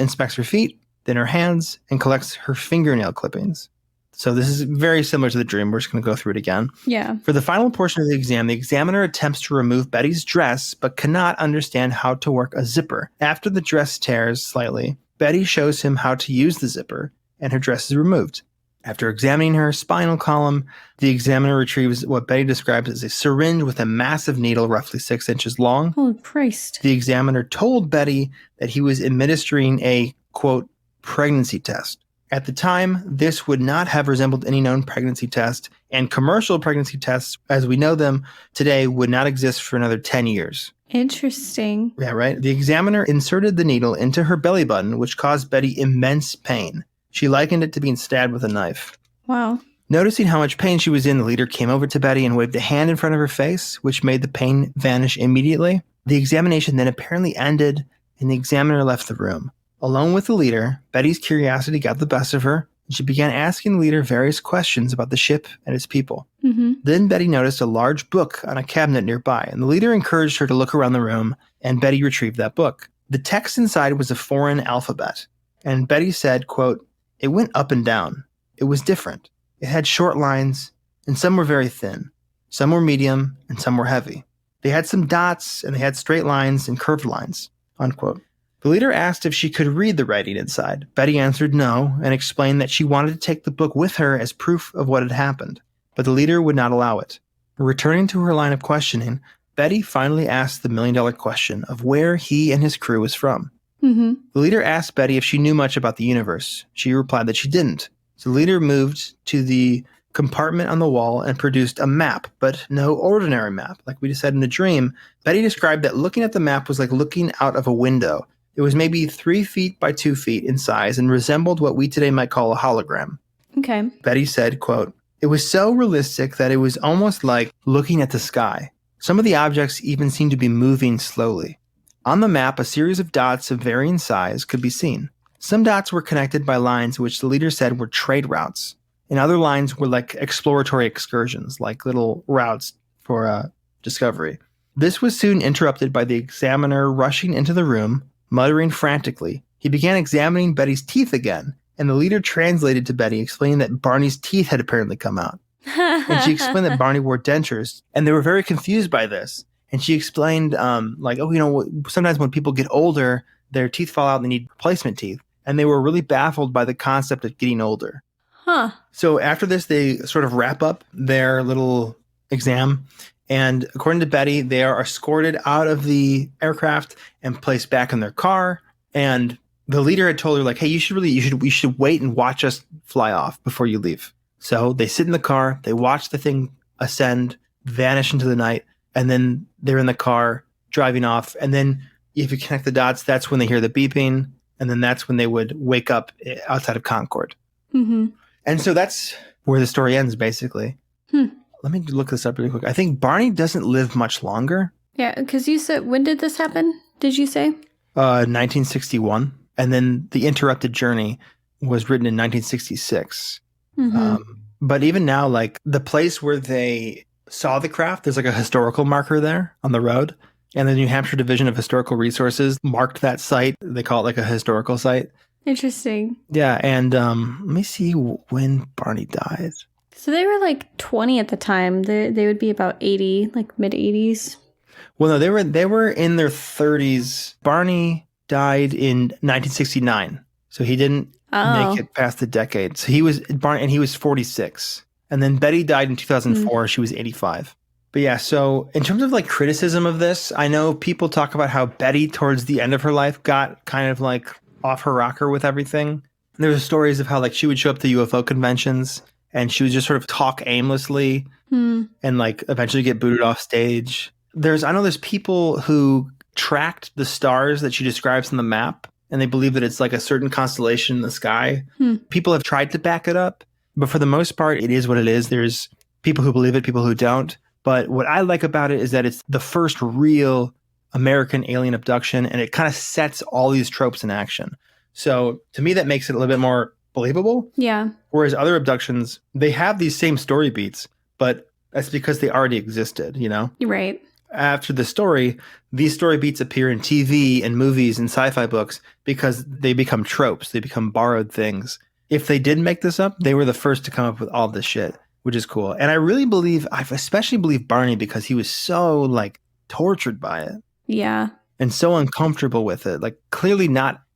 inspects her feet, then her hands, and collects her fingernail clippings. So this is very similar to the dream. We're just going to go through it again. Yeah. For the final portion of the exam, the examiner attempts to remove Betty's dress, but cannot understand how to work a zipper. After the dress tears slightly, Betty shows him how to use the zipper, and her dress is removed. After examining her spinal column, the examiner retrieves what Betty describes as a syringe with a massive needle roughly 6 inches long. Holy Christ. The examiner told Betty that he was administering a, quote, pregnancy test. At the time, this would not have resembled any known pregnancy test, and commercial pregnancy tests, as we know them today, would not exist for another 10 years. Interesting. Yeah, right? The examiner inserted the needle into her belly button, which caused Betty immense pain. She likened it to being stabbed with a knife. Wow. Noticing how much pain she was in, the leader came over to Betty and waved a hand in front of her face, which made the pain vanish immediately. The examination then apparently ended, and the examiner left the room. Alone with the leader, Betty's curiosity got the best of her, and she began asking the leader various questions about the ship and its people. Then Betty noticed a large book on a cabinet nearby, and the leader encouraged her to look around the room, and Betty retrieved that book. The text inside was a foreign alphabet, and Betty said, quote, "It went up and down. It was different. It had short lines, and some were very thin. Some were medium, and some were heavy. They had some dots, and they had straight lines and curved lines," unquote. The leader asked if she could read the writing inside. Betty answered no and explained that she wanted to take the book with her as proof of what had happened, but the leader would not allow it. Returning to her line of questioning, Betty finally asked the million-dollar question of where he and his crew was from. The leader asked Betty if she knew much about the universe. She replied that she didn't. So the leader moved to the compartment on the wall and produced a map, but no ordinary map. Like we just said in the dream, Betty described that looking at the map was like looking out of a window. It was maybe 3 feet by 2 feet in size and resembled what we today might call a hologram. Okay. Betty said, quote, "It was so realistic that it was almost like looking at the sky. Some of the objects even seemed to be moving slowly. On the map, a series of dots of varying size could be seen. Some dots were connected by lines which the leader said were trade routes, and other lines were like exploratory excursions, like little routes for discovery. This was soon interrupted by the examiner rushing into the room, muttering frantically. He began examining Betty's teeth again, and the leader translated to Betty, explaining that Barney's teeth had apparently come out. And she explained that Barney wore dentures, and they were very confused by this. And she explained, sometimes when people get older, their teeth fall out and they need replacement teeth. And they were really baffled by the concept of getting older. Huh. So after this, they sort of wrap up their little exam. And according to Betty, they are escorted out of the aircraft and placed back in their car. And the leader had told her, like, hey, you should wait and watch us fly off before you leave. So they sit in the car, they watch the thing ascend, vanish into the night, and then they're in the car driving off. And then if you connect the dots, that's when they hear the beeping. And then that's when they would wake up outside of Concord. And so that's where the story ends, basically. Let me look this up really quick. I think Barney doesn't live much longer. Yeah, because you said, when did this happen? Did you say? 1961. And then The Interrupted Journey was written in 1966. But even now, like the place where they saw the craft, there's like a historical marker there on the road. And the New Hampshire Division of Historical Resources marked that site. They call it like a historical site. Interesting. Yeah. And let me see when Barney died. So they were like 20 at the time. They would be about 80, like mid 80s. Well, no, they were in their 30s. Barney died in 1969. So he didn't make it past the decade. So he was 46. And then Betty died in 2004. She was 85. But yeah, so in terms of like criticism of this, I know people talk about how Betty towards the end of her life got kind of like off her rocker with everything. And there's stories of how like she would show up to UFO conventions and she would just sort of talk aimlessly and like eventually get booted off stage. I know there's people who tracked the stars that she describes in the map, and they believe that it's like a certain constellation in the sky. People have tried to back it up, but for the most part, it is what it is. There's people who believe it, people who don't. But what I like about it is that it's the first real American alien abduction, and it kind of sets all these tropes in action. So to me, that makes it a little bit more believable. Yeah. Whereas other abductions, they have these same story beats, but that's because they already existed, you know? Right. After the story, these story beats appear in TV and movies and sci-fi books because they become tropes. They become borrowed things. If they did make this up, they were the first to come up with all this shit, which is cool. And I especially believe Barney because he was so like tortured by it. Yeah. And so uncomfortable with it. Like clearly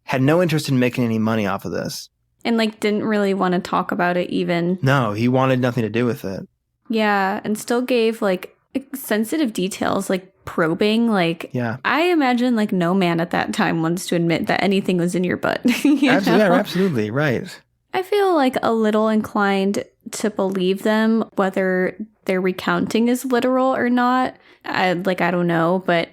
had no interest in making any money off of this. And like didn't really want to talk about it even. No, he wanted nothing to do with it. Yeah. And still gave like sensitive details, like probing. Like, yeah. I imagine like no man at that time wants to admit that anything was in your butt. You know? Yeah, absolutely. Right. I feel like a little inclined to believe them, whether their recounting is literal or not. I don't know, but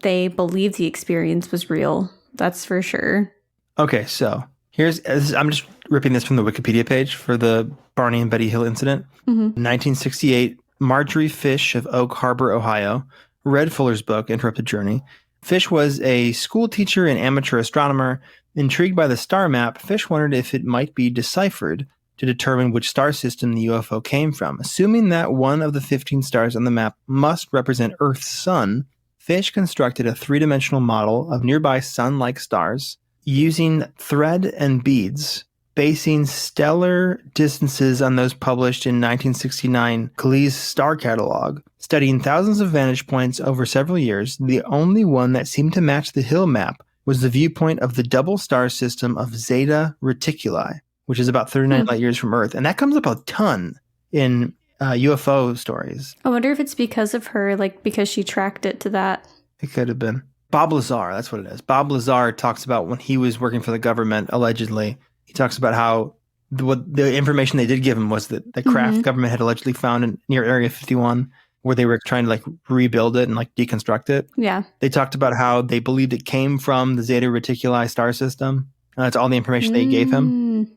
they believe the experience was real. That's for sure. Okay, so I'm just ripping this from the Wikipedia page for the Barney and Betty Hill incident. 1968, Marjorie Fish of Oak Harbor, Ohio, read Fuller's book, Interrupted Journey. Fish was a school teacher and amateur astronomer. Intrigued by the star map, Fish wondered if it might be deciphered to determine which star system the UFO came from. Assuming that one of the 15 stars on the map must represent Earth's sun, Fish constructed a three-dimensional model of nearby sun-like stars using thread and beads, basing stellar distances on those published in 1969 Gliese Star Catalog. Studying thousands of vantage points over several years, the only one that seemed to match the Hill map was the viewpoint of the double star system of Zeta Reticuli, which is about 39 light years from Earth. And that comes up a ton in UFO stories. I wonder if it's because of her, because she tracked it to that. It could have been. Bob Lazar, that's what it is. Bob Lazar talks about when he was working for the government, allegedly. He talks about how the information they did give him was that the craft government had allegedly found near Area 51, where they were trying to rebuild it and deconstruct it. Yeah. They talked about how they believed it came from the Zeta Reticuli star system. And that's all the information they gave him.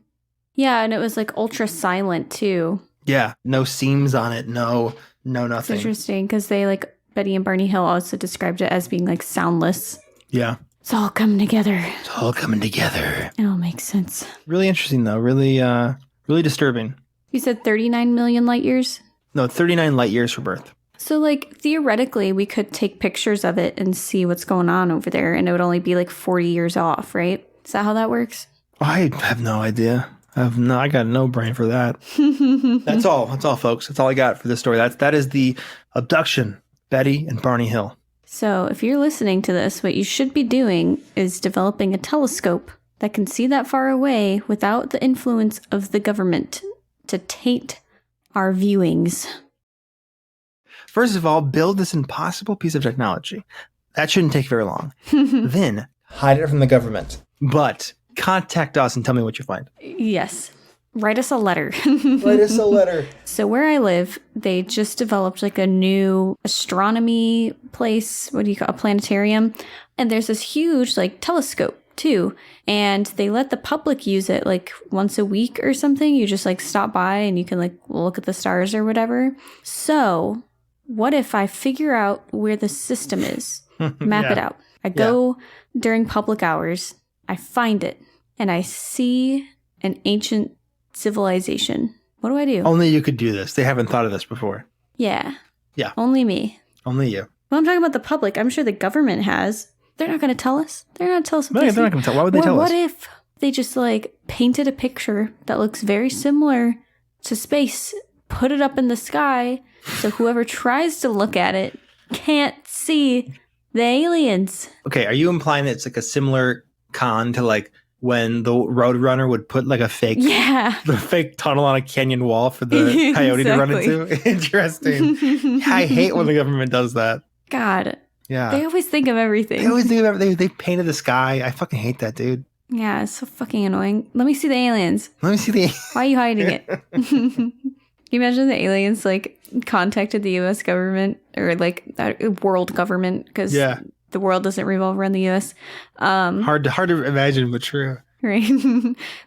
Yeah, and it was ultra silent too. Yeah, no seams on it, no nothing. It's interesting because they Betty and Barney Hill also described it as being soundless. Yeah. It's all coming together. It's all coming together. It all makes sense. Really interesting though. Really disturbing. You said 39 million light years? No, 39 light years from Earth. So theoretically we could take pictures of it and see what's going on over there, and it would only be 40 years off, right? Is that how that works? I have no idea. I got no brain for that. That's all, folks. That's all I got for this story. That is the abduction, Betty and Barney Hill. So if you're listening to this, what you should be doing is developing a telescope that can see that far away without the influence of the government to taint our viewings. First of all, build this impossible piece of technology. That shouldn't take very long. Then hide it from the government. But contact us and tell me what you find. Yes. Write us a letter. Write us a letter. So where I live, they just developed a new astronomy place. What do you call a planetarium? And there's this huge telescope too. And they let the public use it once a week or something. You just stop by and you can look at the stars or whatever. So what if I figure out where the system is? Map it out. I go during public hours. I find it. And I see an ancient civilization. What do I do? Only you could do this. They haven't thought of this before. Yeah. Yeah. Only me. Only you. Well, I'm talking about the public. I'm sure the government has. They're not going to tell us. They're not going to tell us what they see. They're not going to tell. Why would they tell us? What if they just painted a picture that looks very similar to space, put it up in the sky, so whoever tries to look at it can't see the aliens? Okay, are you implying that it's a similar con to when the Roadrunner would put a fake the fake tunnel on a canyon wall for the coyote to run into? Interesting. I hate when the government does that. God. Yeah. They always think of everything. They painted the sky. I fucking hate that, dude. Yeah, it's so fucking annoying. Let me see the aliens. Let me see the Why are you hiding it? Can you imagine the aliens contacted the US government or world government because the world doesn't revolve around the US. Hard to imagine, but true. Right.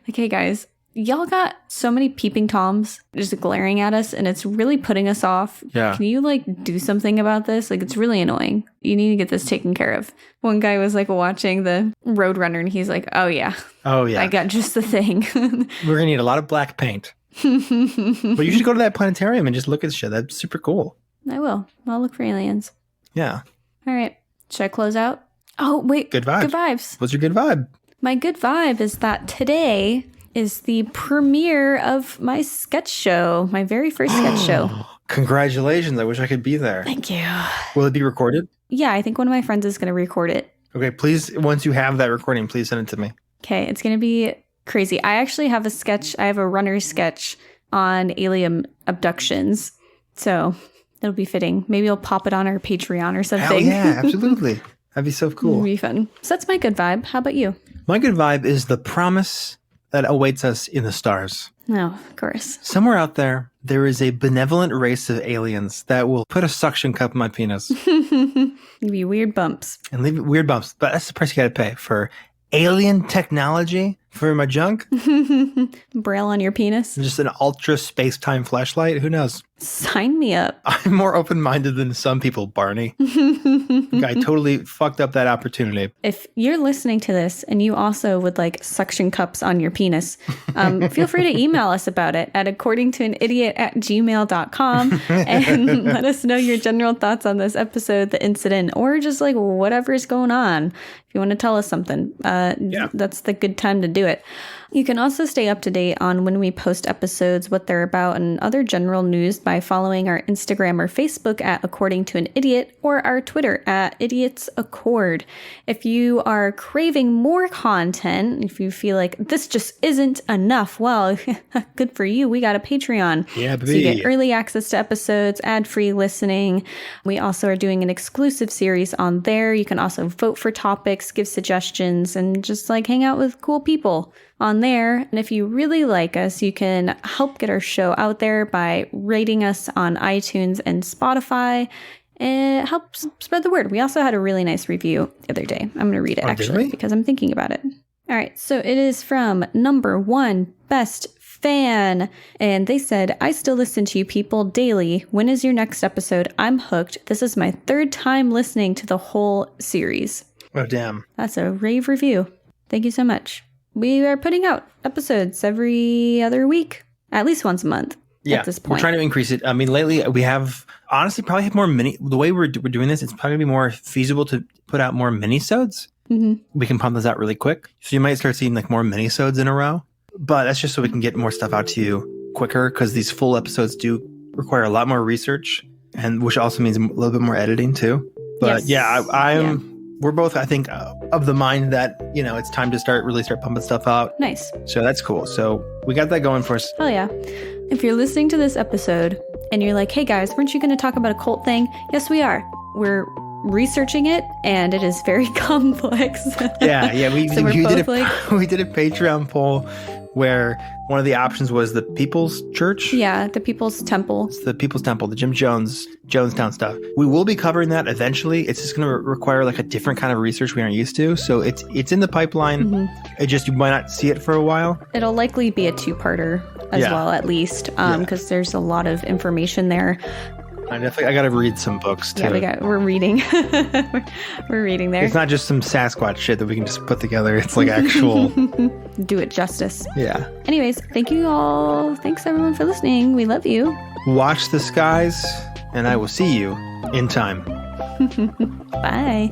Hey guys, y'all got so many peeping toms just glaring at us and it's really putting us off. Yeah. Can you do something about this? It's really annoying. You need to get this taken care of. One guy was watching the Roadrunner and he's oh yeah. I got just the thing. We're gonna need a lot of black paint. But you should go to that planetarium and just look at shit. That's super cool. I will. I'll look for aliens. Yeah. All right. Should I close out? Oh, wait. Good vibes. Good vibes. What's your good vibe? My good vibe is that today is the premiere of my sketch show, my very first sketch show. Congratulations. I wish I could be there. Thank you. Will it be recorded? Yeah, I think one of my friends is going to record it. Okay, please, once you have that recording, please send it to me. Okay, it's going to be crazy. I actually have I have a runner sketch on alien abductions. So it'll be fitting. Maybe I'll pop it on our Patreon or something. Hell yeah, absolutely. That'd be so cool. It'd be fun. So that's my good vibe. How about you? My good vibe is the promise that awaits us in the stars. No, of course. Somewhere out there, there is a benevolent race of aliens that will put a suction cup in my penis. Give you weird bumps. And leave weird bumps. But that's the price you gotta pay for alien technology for my junk. Braille on your penis. Just an ultra space-time flashlight. Who knows? Sign me up. I'm more open-minded than some people, Barney. Guy totally fucked up that opportunity. If you're listening to this and you also would like suction cups on your penis, feel free to email us about it at accordingtoanidiot@gmail.com and let us know your general thoughts on this episode, the incident, or just like whatever is going on. If you want to tell us something, that's the good time to do it. You can also stay up to date on when we post episodes, what they're about, and other general news by following our Instagram or Facebook at According to an Idiot or our Twitter at Idiots Accord. If you are craving more content, if you feel like this just isn't enough, well, good for you. We got a Patreon. Yeah, baby. So you get early access to episodes, ad-free listening. We also are doing an exclusive series on there. You can also vote for topics, give suggestions, and just like hang out with cool people on there. And if you really like us, you can help get our show out there by rating us on iTunes and Spotify. It helps spread the word. We also had a really nice review the other day. I'm going to read it actually because I'm thinking about it. All right. So it is from number 1 best fan. And they said, I still listen to you people daily. When is your next episode? I'm hooked. This is my 3rd time listening to the whole series. Oh, damn. That's a rave review. Thank you so much. We are putting out episodes every other week, at least once a month at this point. We're trying to increase it. I mean, lately we have, honestly, probably have more the way we're doing this, it's probably going to be more feasible to put out more mini-sodes. Mm-hmm. We can pump those out really quick. So you might start seeing like more mini-sodes in a row. But that's just so we can get more stuff out to you quicker, because these full episodes do require a lot more research, and which also means a little bit more editing too. But we're both, I think, of the mind that, it's time to really start pumping stuff out. Nice. So that's cool. So we got that going for us. Hell yeah. If you're listening to this episode and you're like, hey guys, weren't you going to talk about a cult thing? Yes, we are. We're researching it, and it is very complex. Yeah. We did a Patreon poll where one of the options was the People's Church. Yeah, the People's Temple. It's the People's Temple, the Jim Jonestown stuff. We will be covering that eventually. It's just going to require like a different kind of research we aren't used to. So it's in the pipeline. Mm-hmm. It just, you might not see it for a while. It'll likely be a 2-parter as well, at least, because there's a lot of information there. I got to read some books too. Yeah, we're reading. we're reading there. It's not just some Sasquatch shit that we can just put together. It's like actual. Do it justice. Yeah. Anyways, thank you all. Thanks everyone for listening. We love you. Watch the skies, and I will see you in time. Bye.